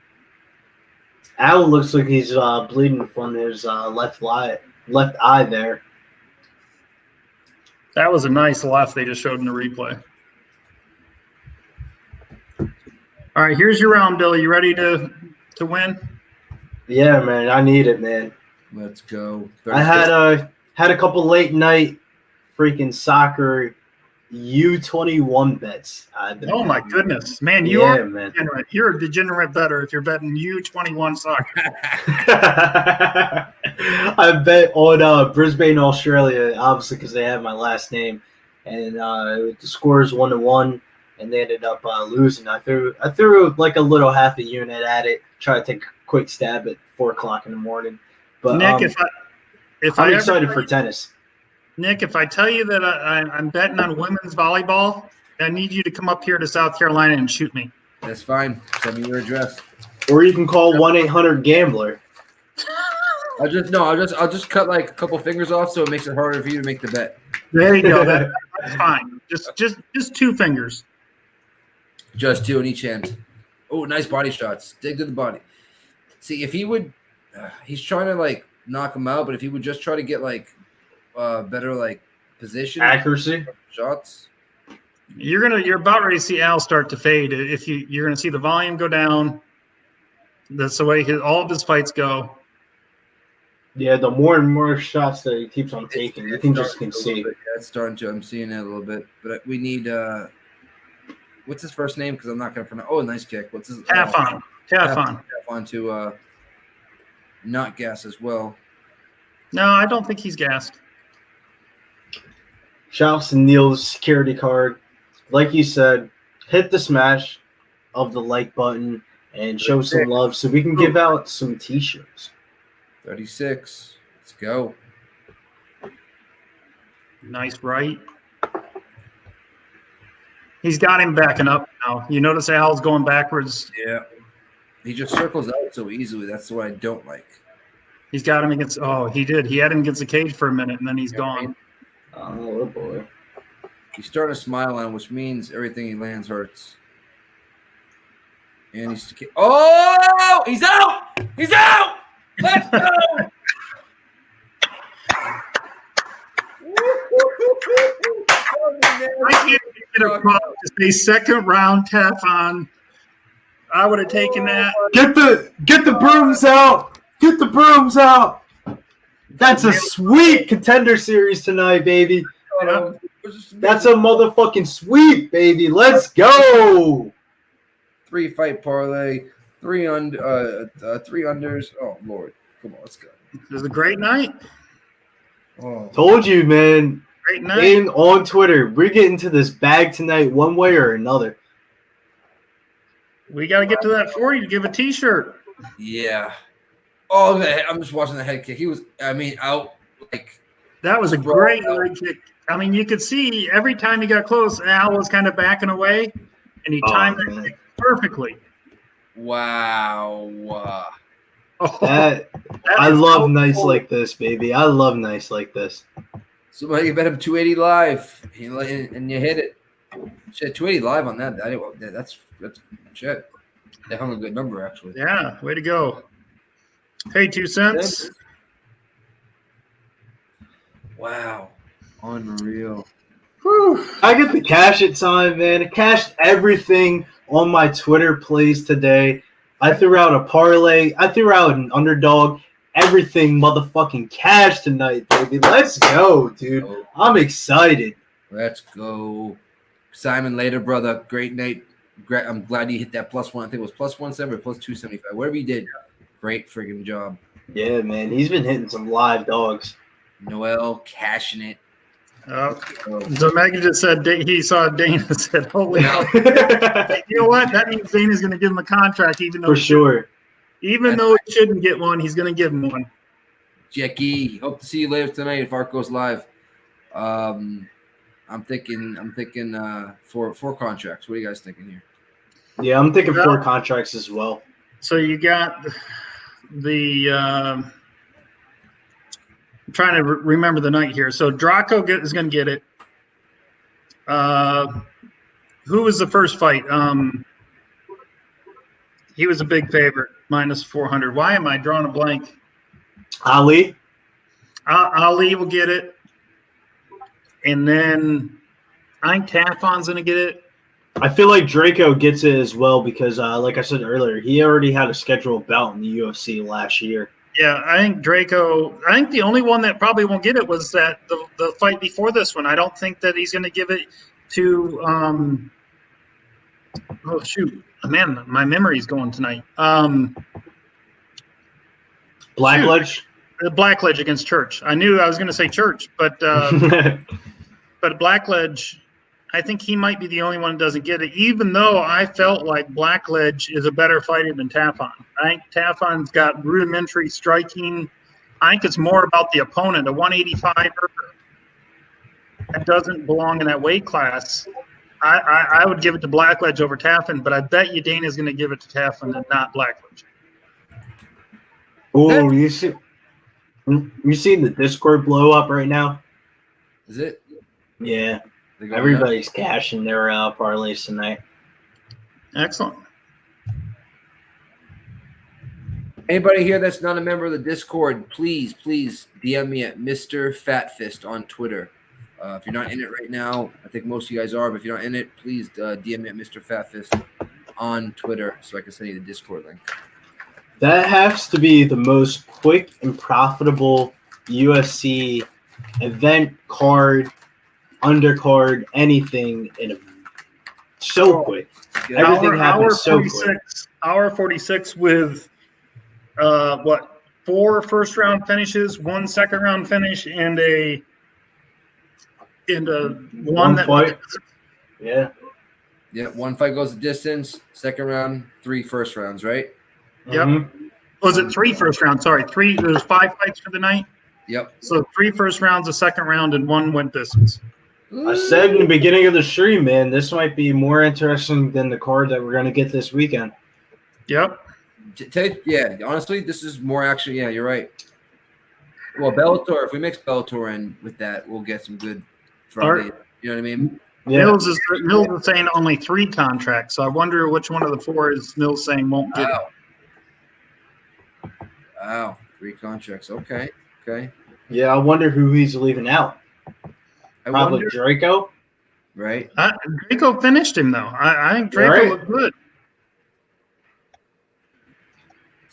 Al looks like he's bleeding from his left eye there. That was a nice left they just showed in the replay. All right, here's your round, Billy. You ready to win? Yeah, man. I need it, man. Let's go. I had a couple late night freaking soccer U21 bets. Oh my goodness, man! You're degenerate. You're a degenerate better if you're betting U21 soccer. I bet on Brisbane, Australia, obviously because they have my last name, and the score is 1-1, and they ended up losing. I threw like a little half a unit at it, try to take a quick stab at 4:00 in the morning. But Nick, I'm excited for tennis. Nick, if I tell you that I'm betting on women's volleyball, I need you to come up here to South Carolina and shoot me. That's fine. Send me your address. Or you can call 1-800-GAMBLER. I'll just cut like a couple fingers off so it makes it harder for you to make the bet. There you go. That's fine. Just 2 fingers. Just 2 on each hand. Oh, nice body shots. Dig to the body. See, if he would, he's trying to like knock him out, but if he would just try to get like better like position, accuracy, shots. You're about ready to see Al start to fade. If you're going to see the volume go down. That's the way all of his fights go. Yeah, the more and more shots that he keeps on taking, you can see. Yeah, it's starting to. I'm seeing it a little bit, but we need. What's his first name? Because I'm not going to pronounce. Oh, nice kick. What's his? Tafon. Tafon to not gas as well. No, I don't think he's gassed. Shouts to Neil's security card. Like you said, hit the smash of the like button and show some love so we can give out some T-shirts. 36. Let's go. Nice right. He's got him backing up now. You notice Al's going backwards. Yeah. He just circles out so easily. That's what I don't like. He's got him against – oh, he did. He had him against the cage for a minute, and then he's gone. Oh, boy. He's starting to smile on him, which means everything he lands hurts. And he's – oh! He's out! He's out! Let's go! I can't get a prop to say second round Tafon. I would have taken that. Get the brooms out! Get the brooms out! That's a sweet Contender series tonight, baby. That's a motherfucking sweep, baby. Let's go. 3-fight parlay, 3 unders. Oh Lord, come on, let's go. It was a great night. Oh. Told you, man. Great night. And on Twitter, we're getting to this bag tonight, one way or another. We got to get to that 40 to give a T-shirt. Yeah. Oh, I'm just watching the head kick. He was, out like. That was a great leg kick. I mean, you could see every time he got close, Al was kind of backing away, and he timed that kick perfectly. Wow. I love nights like this, baby. I love nights like this. Somebody bet him 280 live, and you hit it. Shit, 280 live on that. That's shit. That hung a good number, actually. Yeah, way to go. Hey, 2 cents. Wow. Unreal. Whew. I get the cash at time, man. I cashed everything on my Twitter plays today. I threw out a parlay. I threw out an underdog. Everything motherfucking cash tonight, baby. Let's go, dude. I'm excited. Let's go. Simon, later, brother. Great night. I'm glad you hit that +1. I think it was +170 or +275. Whatever you did. Great friggin' job. Yeah, man. He's been hitting some live dogs. Noel cashing it. So Megan just said he saw Dana said, "Holy hell!" You know what? That means Dana's going to give him a contract, even though for sure. Even though he shouldn't get one, he's going to give him one. Jackie, hope to see you later tonight if Art goes live. I'm thinking 4 contracts. What are you guys thinking here? Yeah, I'm thinking 4 contracts as well. So you got the. I'm trying to remember the night here. So Draco is going to get it. Who was the first fight? He was a big favorite, -400. Why am I drawing a blank? Ali. Ali will get it. And then I think Tafon's going to get it. I feel like Draco gets it as well because, like I said earlier, he already had a scheduled bout in the UFC last year. Yeah, I think Draco. I think the only one that probably won't get it was that the fight before this one. I don't think that he's going to give it to. Oh shoot, man, my memory's going tonight. Blackledge. Blackledge against Church. I knew I was going to say Church, but Blackledge. I think he might be the only one that doesn't get it, even though I felt like Blackledge is a better fighter than Tafon. I think Tafon's got rudimentary striking. I think it's more about the opponent, a 185er that doesn't belong in that weight class. I would give it to Blackledge over Tafon, but I bet you Dana's going to give it to Tafon and not Blackledge. Oh, you see the Discord blow up right now? Is it? Yeah. Everybody's cashing their parlays tonight. Excellent. Anybody here that's not a member of the Discord, please DM me at Mr. Fatfist on Twitter. If you're not in it right now, I think most of you guys are, but if you're not in it, please DM me at Mr. Fatfist on Twitter so I can send you the Discord link. That has to be the most quick and profitable UFC event card, undercard, anything so quick. Everything happens so quick. Hour 46 with 4 first-round finishes, 1 second-round finish, and one fight. Yeah. Yeah, 1 fight goes the distance. Second round, 3 first rounds, right? Yep. Mm-hmm. Was it 3 first rounds? Sorry, 3. There's 5 fights for the night. Yep. So 3 first rounds, a second round, and 1 went distance. I said in the beginning of the stream, man, this might be more interesting than the card that we're going to get this weekend. Yep. Yeah, honestly, this is more action. Yeah, you're right. Well, Bellator, if we mix Bellator in with that, we'll get some good Friday. You know what I mean? Yeah. Mills is saying only 3 contracts, so I wonder which one of the 4 is Mills saying won't get it. Wow. 3 contracts. Okay. Yeah, I wonder who he's leaving out. Probably Draco. Right. Draco finished him, though. I think Draco looked good.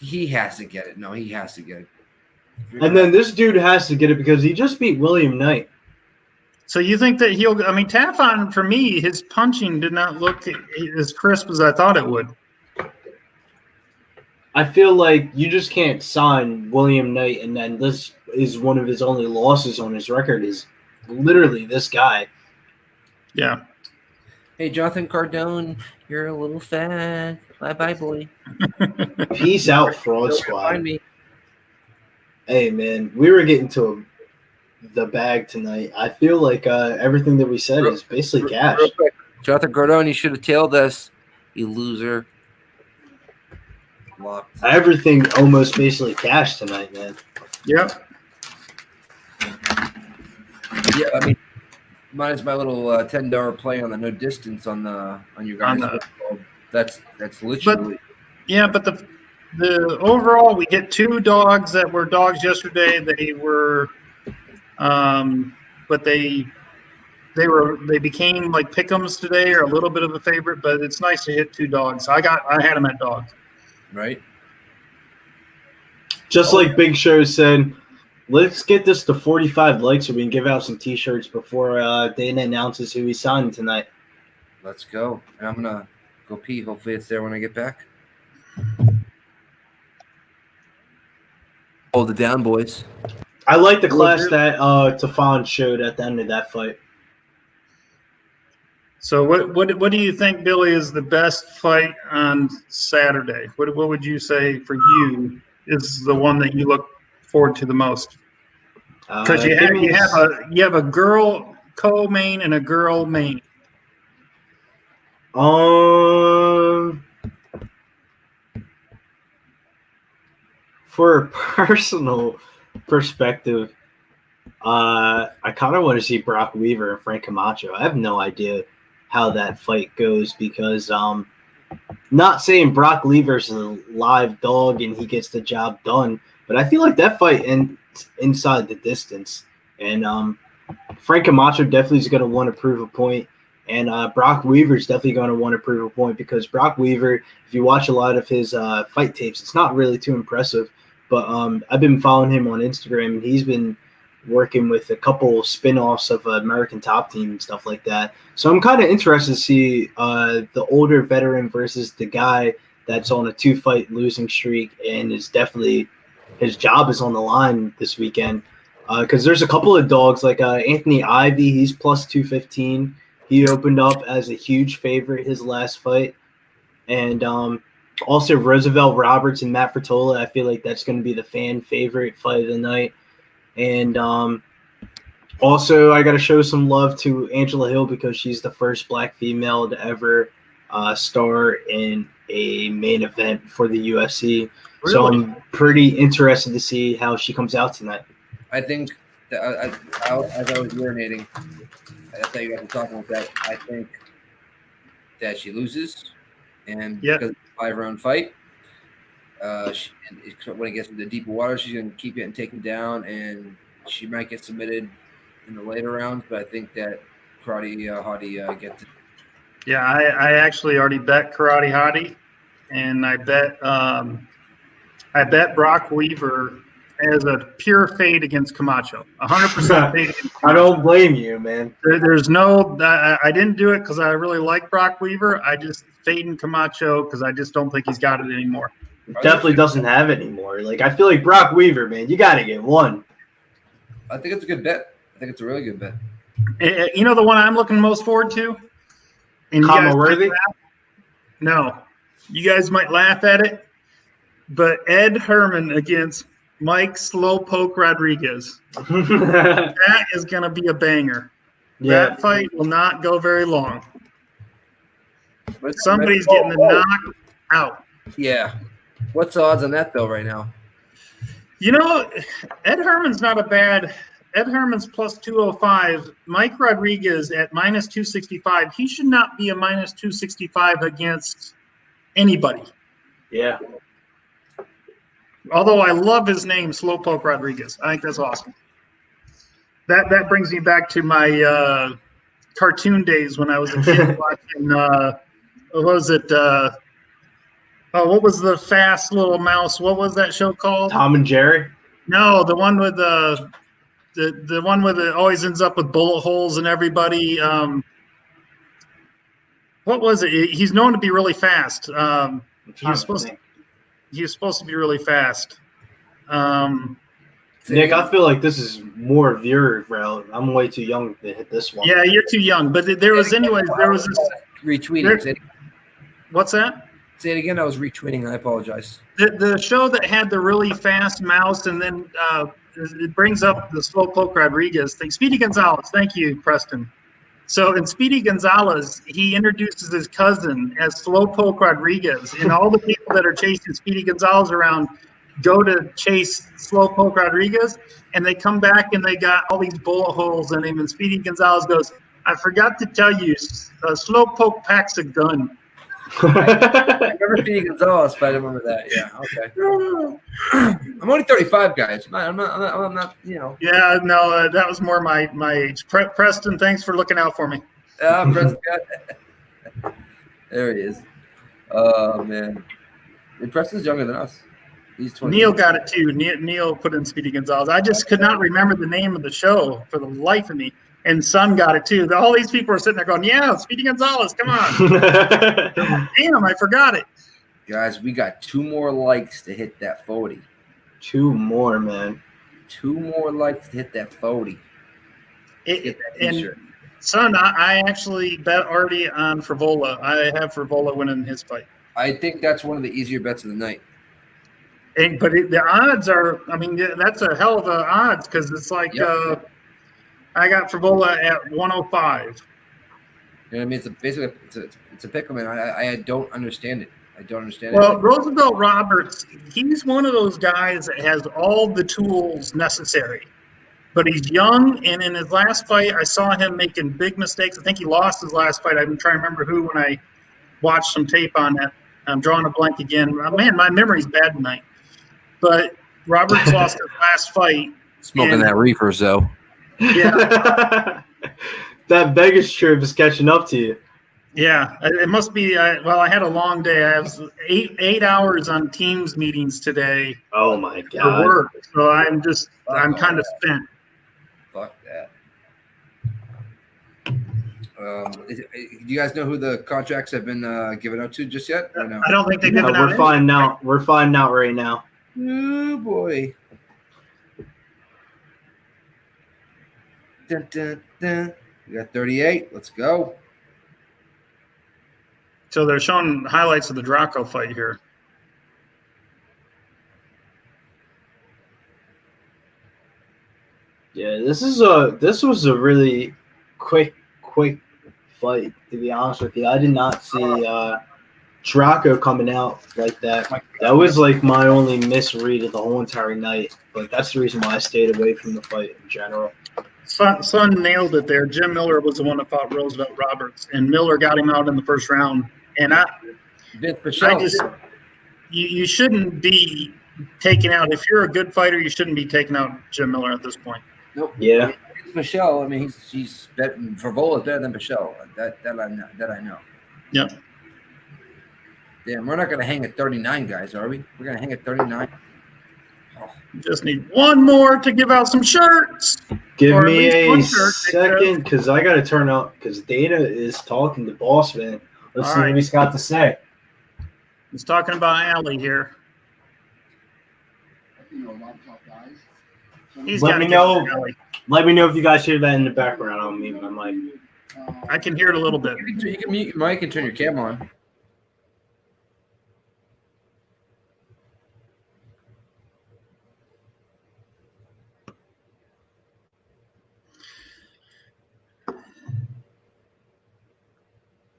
He has to get it. No, he has to get it. And then this dude has to get it because he just beat William Knight. So you think that Tafon, for me, his punching did not look as crisp as I thought it would. I feel like you just can't sign William Knight, and then this is one of his only losses on his record is literally this guy. Yeah. Hey, Jonathan Cardone, you're a little fat. Bye, boy. Peace out, fraud Know where to squad. find me. Hey, man, we were getting to the bag tonight. I feel like everything that we said is basically cash. Real quick, Jonathan Cardone, you should have tailed us, you loser. Locked. Everything almost basically cash tonight, man. Yep. Yeah, I mean, minus my little $10 play on the no distance on your guys' football. That's literally. But the overall, we hit 2 dogs that were dogs yesterday. They were, but they became like pick'ems today, or a little bit of a favorite. But it's nice to hit 2 dogs. I had them at dogs. Right. Just like Big Show said, let's get this to 45 likes so we can give out some T-shirts before Dana announces who he's signing tonight. Let's go. And I'm gonna go pee. Hopefully, it's there when I get back. Hold it down, boys. I like the class that Tafon showed at the end of that fight. So what do you think, Billy, is the best fight on Saturday? What would you say for you is the one that you look forward to the most? Because you have a girl co-main and a girl main. For a personal perspective, I kind of want to see Brock Weaver and Frank Camacho. I have no idea how that fight goes because not saying Brock Weaver's a live dog and he gets the job done, but I feel like that fight ends inside the distance. And Frank Camacho definitely is going to want to prove a point. And Brock Weaver is definitely going to want to prove a point because Brock Weaver, if you watch a lot of his fight tapes, it's not really too impressive. But I've been following him on Instagram, and he's been working with a couple spin-offs of American Top Team and stuff like that. So I'm kind of interested to see the older veteran versus the guy that's on a 2-fight losing streak and is definitely his job is on the line this weekend. Because there's a couple of dogs like Anthony Ivy, he's plus 215. He opened up as a huge favorite his last fight. And also Roosevelt Roberts and Matt Fertola, I feel like that's going to be the fan favorite fight of the night. And also I got to show some love to Angela Hill because she's the first black female to ever star in a main event for the UFC. Really? So I'm pretty interested to see how she comes out tonight. I think that as I was urinating, I thought you guys were talking about that. I think that she loses, and because it's a 5-round fight, when it gets into deeper water, she's going to keep getting taken down, and she might get submitted in the later rounds. But I think that Karate Hottie gets it. Yeah, I actually already bet Karate Hottie, and I bet Brock Weaver as a pure fade against Camacho, 100% fade against Camacho. I don't blame you, man. There's no, I didn't do it because I really like Brock Weaver. I just fading Camacho because I just don't think he's got it anymore. Definitely doesn't have it anymore. Like I feel like Brock Weaver, man, you got to get one. I think it's a good bet. I think it's a really good bet. You know the one I'm looking most forward to? Comma Worthy? No. You guys might laugh at it, but Ed Herman against Mike Slowpoke Rodriguez. That is going to be a banger. Yeah. That fight will not go very long. But somebody's getting the knock out. Yeah. What's the odds on that, though, right now? You know, Ed Herman's not a bad – Ed Herman's plus 205. Mike Rodriguez at minus 265. He should not be a minus 265 against anybody. Yeah. Although I love his name, Slowpoke Rodriguez. I think that's awesome. That brings me back to my cartoon days when I was a kid watching what was it? What was the fast little mouse? What was that show called? Tom and Jerry? No, the one with the one with it always ends up with bullet holes and everybody. What was it? He's known to be really fast. He was supposed to be really fast. Nick, I feel like this is more of your route. I'm way too young to hit this one. Yeah, you're too young. But there was this retweeting. What's that? Say it again. I was retweeting. I apologize. The show that had the really fast mouse, and then it brings up the Slowpoke Rodriguez thing. Speedy Gonzalez. Thank you, Preston. So in Speedy Gonzalez, he introduces his cousin as Slowpoke Rodriguez, and all the people that are chasing Speedy Gonzalez around go to chase Slowpoke Rodriguez, and they come back and they got all these bullet holes in him. And Speedy Gonzalez goes, "I forgot to tell you, Slowpoke packs a gun." I remember Speedy Gonzalez, but I remember that. Yeah, okay. I'm only 35, guys. I'm not. You know. Yeah, no, that was more my age. Preston, thanks for looking out for me. Preston. There he is. Oh man, and Preston's younger than us. He's 20. Neil got it too. Neil put in Speedy Gonzalez. I just could not remember the name of the show for the life of me. And Son got it too. All these people are sitting there going, "Yeah, Speedy Gonzalez, come on!" Damn, I forgot it. Guys, we got 2 more likes to hit that 40. 2 more, man. 2 more likes to hit that 40. And Son, I actually bet already on Frivola. I have Frivola winning his fight. I think that's one of the easier bets of the night. But the odds are, I mean, that's a hell of a odds because it's like I got Frivola at 105. You know what I mean? It's a pick 'em, and I don't understand it. I don't understand it. Well, Roosevelt Roberts, he's one of those guys that has all the tools necessary. But he's young, and in his last fight, I saw him making big mistakes. I think he lost his last fight. I'm trying to remember who when I watched some tape on that. I'm drawing a blank again. Man, my memory's bad tonight. But Roberts lost his last fight. Smoking that reefer, though. Yeah. That Vegas trip is catching up to you. Yeah, it must be. I had a long day. I was eight hours on Teams meetings today. Oh my For god! work, so I'm kind of spent. Fuck that. Do you guys know who the contracts have been given out to just yet? Or no? I don't think they've given out. We're finding out. We're finding out right now. Oh boy. Dun, dun, dun. We got 38. Let's go. So they're showing highlights of the Draco fight here. Yeah, this was a really quick fight, to be honest with you. I did not see Draco coming out like that. That was like my only misread of the whole entire night. But that's the reason why I stayed away from the fight in general. Son nailed it there. Jim Miller was the one that fought Roosevelt Roberts, and Miller got him out in the first round. And you shouldn't be taken out. If you're a good fighter, you shouldn't be taking out Jim Miller at this point. Nope. Yeah. Michelle, I mean, he's Frivola is better than Michelle. That I know. Yep. Damn, we're not going to hang at 39, guys, are we? We're going to hang at 39. Oh. Just need one more to give out some shirts. Give me a second, because I got to turn up, because Data is talking to Boss Man. Let's see what he's got to say. He's talking about Allie here. Let me know if you guys hear that in the background. I'll mute my mic. I can hear it a little bit. You can mute your mic and turn your camera on.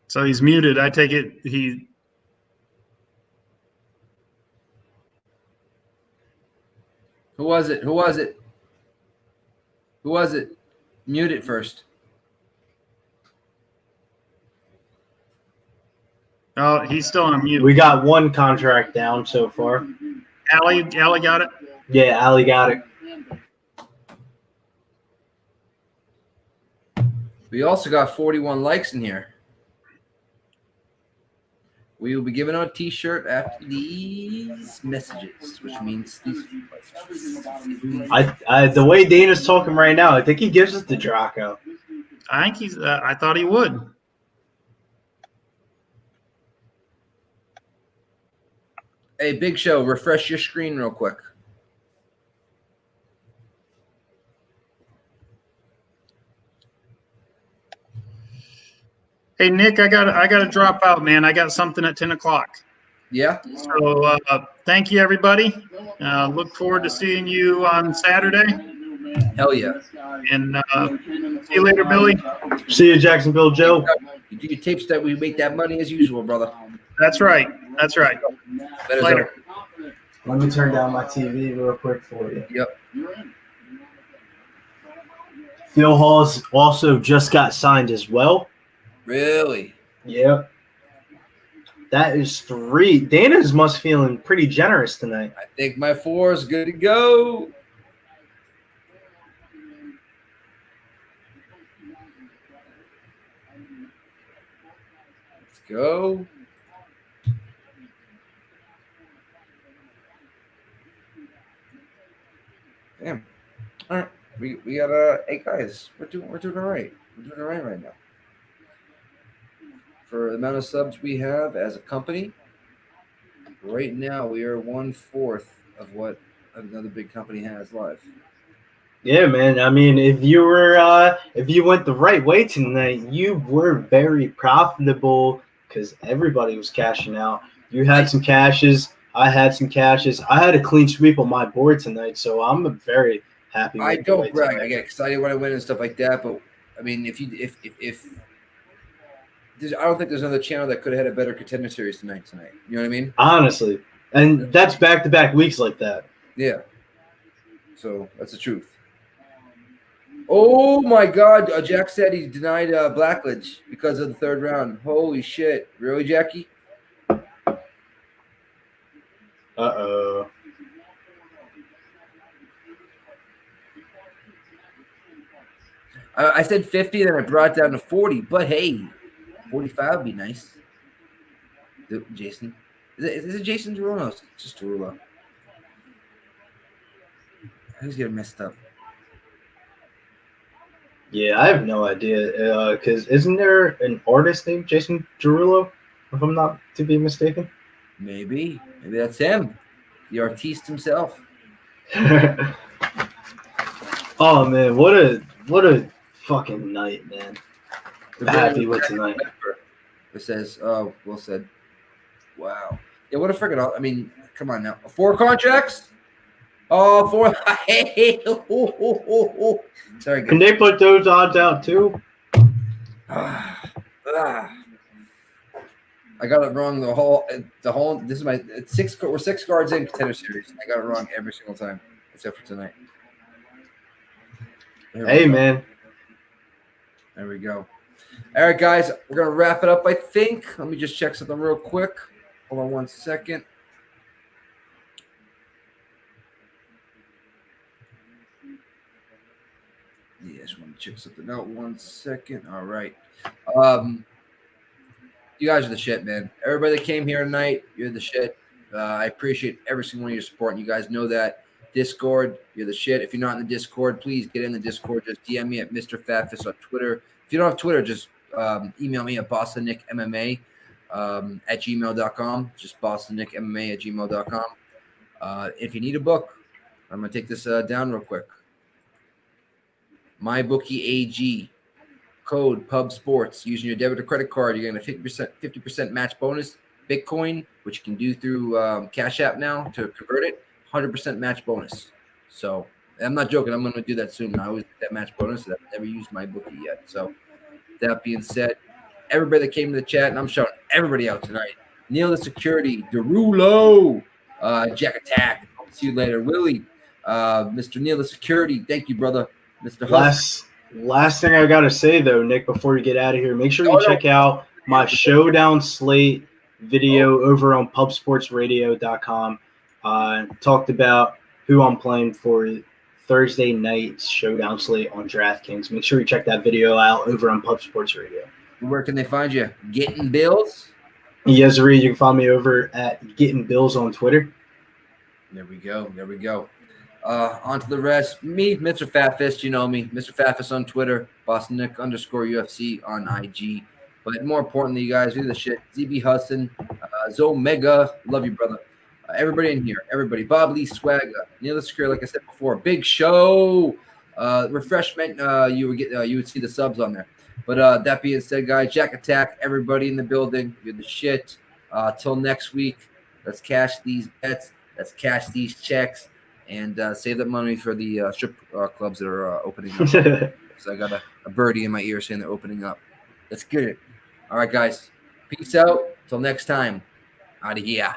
So he's muted. I take it he. Who was it? Mute it first. Oh, he's still on mute. We got one contract down so far. Allie got it? Yeah, Allie got it. We also got 41 likes in here. We will be giving out a T-shirt after these messages, which means these. The way Dana's talking right now, I think he gives us the Draco. I think he's. I thought he would. Hey, Big Show, refresh your screen real quick. Hey Nick, I gotta drop out, man. I got something at 10 o'clock. Yeah. So thank you, everybody. Look forward to seeing you on Saturday. Hell yeah. And see you later, Billy. See you, Jacksonville Joe. You do your tape stuff. We make that money as usual, brother. That's right. That's right. Better Later. Let me turn down my TV real quick for you. Yep. Phil Hall's also just got signed as well. Really? Yep. That is 3. Dana's must feeling pretty generous tonight. I think my 4 is good to go. Let's go. Damn. All right. We got 8 guys. We're doing all right. We're doing all right now. For the amount of subs we have as a company, right now we are 1/4 of what another big company has live. Yeah, man. I mean, if you went the right way tonight, you were very profitable because everybody was cashing out. You had some cashes. I had some cashes. I had a clean sweep on my board tonight, so I'm very happy. I don't brag. I get excited when I win and stuff like that, but I mean, if I don't think there's another channel that could have had a better Contender series tonight. You know what I mean? Honestly, and that's back-to-back weeks like that. Yeah. So that's the truth. Oh my God! Jack said he denied Blackledge because of the 3rd round. Holy shit! Really, Jackie? Uh-oh. I said 50, then I brought it down to 40. But hey, 45 would be nice. Jason, is it Jason Derulo? No, it's just Derulo. I was getting messed up. Yeah, I have no idea. Because isn't there an artist named Jason Derulo, if I'm not to be mistaken? Maybe that's him, the artiste himself. Oh man, what a fucking night, man. Happy with tonight. It says, "Oh, well said." Wow. Yeah, what a freaking! I mean, come on now. 4 contracts. Oh, 4. Sorry. Can they put those odds out too? I got it wrong the whole. This is my 6. We're 6 cards in Contender series. I got it wrong every single time, except for tonight. Hey, man. There we go. All right, guys, we're gonna wrap it up. I think. Let me just check something real quick. Hold on 1 second. Yeah, I just want to check something out 1 second. All right. You guys are the shit, man. Everybody that came here tonight, you're the shit. I appreciate every single one of your support, and you guys know that. Discord, you're the shit. If you're not in the Discord, please get in the Discord. Just DM me at Mr. Fatfist on Twitter. If you don't have Twitter, just email me at BostonNickMMA at gmail.com. Just BostonNickMMA at gmail.com. If you need a book, I'm going to take this down real quick. MyBookie AG. Code Pub Sports. Using your debit or credit card, you're getting a 50% match bonus. Bitcoin, which you can do through Cash App now to convert it, 100% match bonus. So I'm not joking. I'm going to do that soon. I always get that match bonus. I've never used MyBookie yet. So that being said, everybody that came to the chat, and I'm shouting everybody out tonight. Neil the Security, Derulo, Jack Attack. I'll see you later. Willie, Mr. Neil the Security. Thank you, brother. Mr. Huss. Last thing I gotta say though, Nick, before you get out of here, make sure you check out my Showdown Slate video over on pubsportsradio.com. Talked about who I'm playing for Thursday night Showdown Slate on DraftKings. Make sure you check that video out over on Pub Sports Radio. Where can they find you? Getting Bills? Yes, Reed, you can find me over at Getting Bills on Twitter. There we go. On to the rest. Me, Mr. Fatfist, you know me. Mr. Fatfist on Twitter. BostonNick_UFC on IG. But more importantly, you guys, do the shit. ZB Hudson, Zomega. Love you, brother. Everybody in here. Everybody. Bob Lee Swagger. Neil the Secure, like I said before. Big Show. Refreshment. You would see the subs on there. But that being said, guys, Jack Attack, everybody in the building, you're the shit. Till next week, let's cash these bets. Let's cash these checks and save that money for the strip clubs that are opening up. So I got a birdie in my ear saying they're opening up. Let's get it. All right, guys. Peace out. Till next time. Out of here.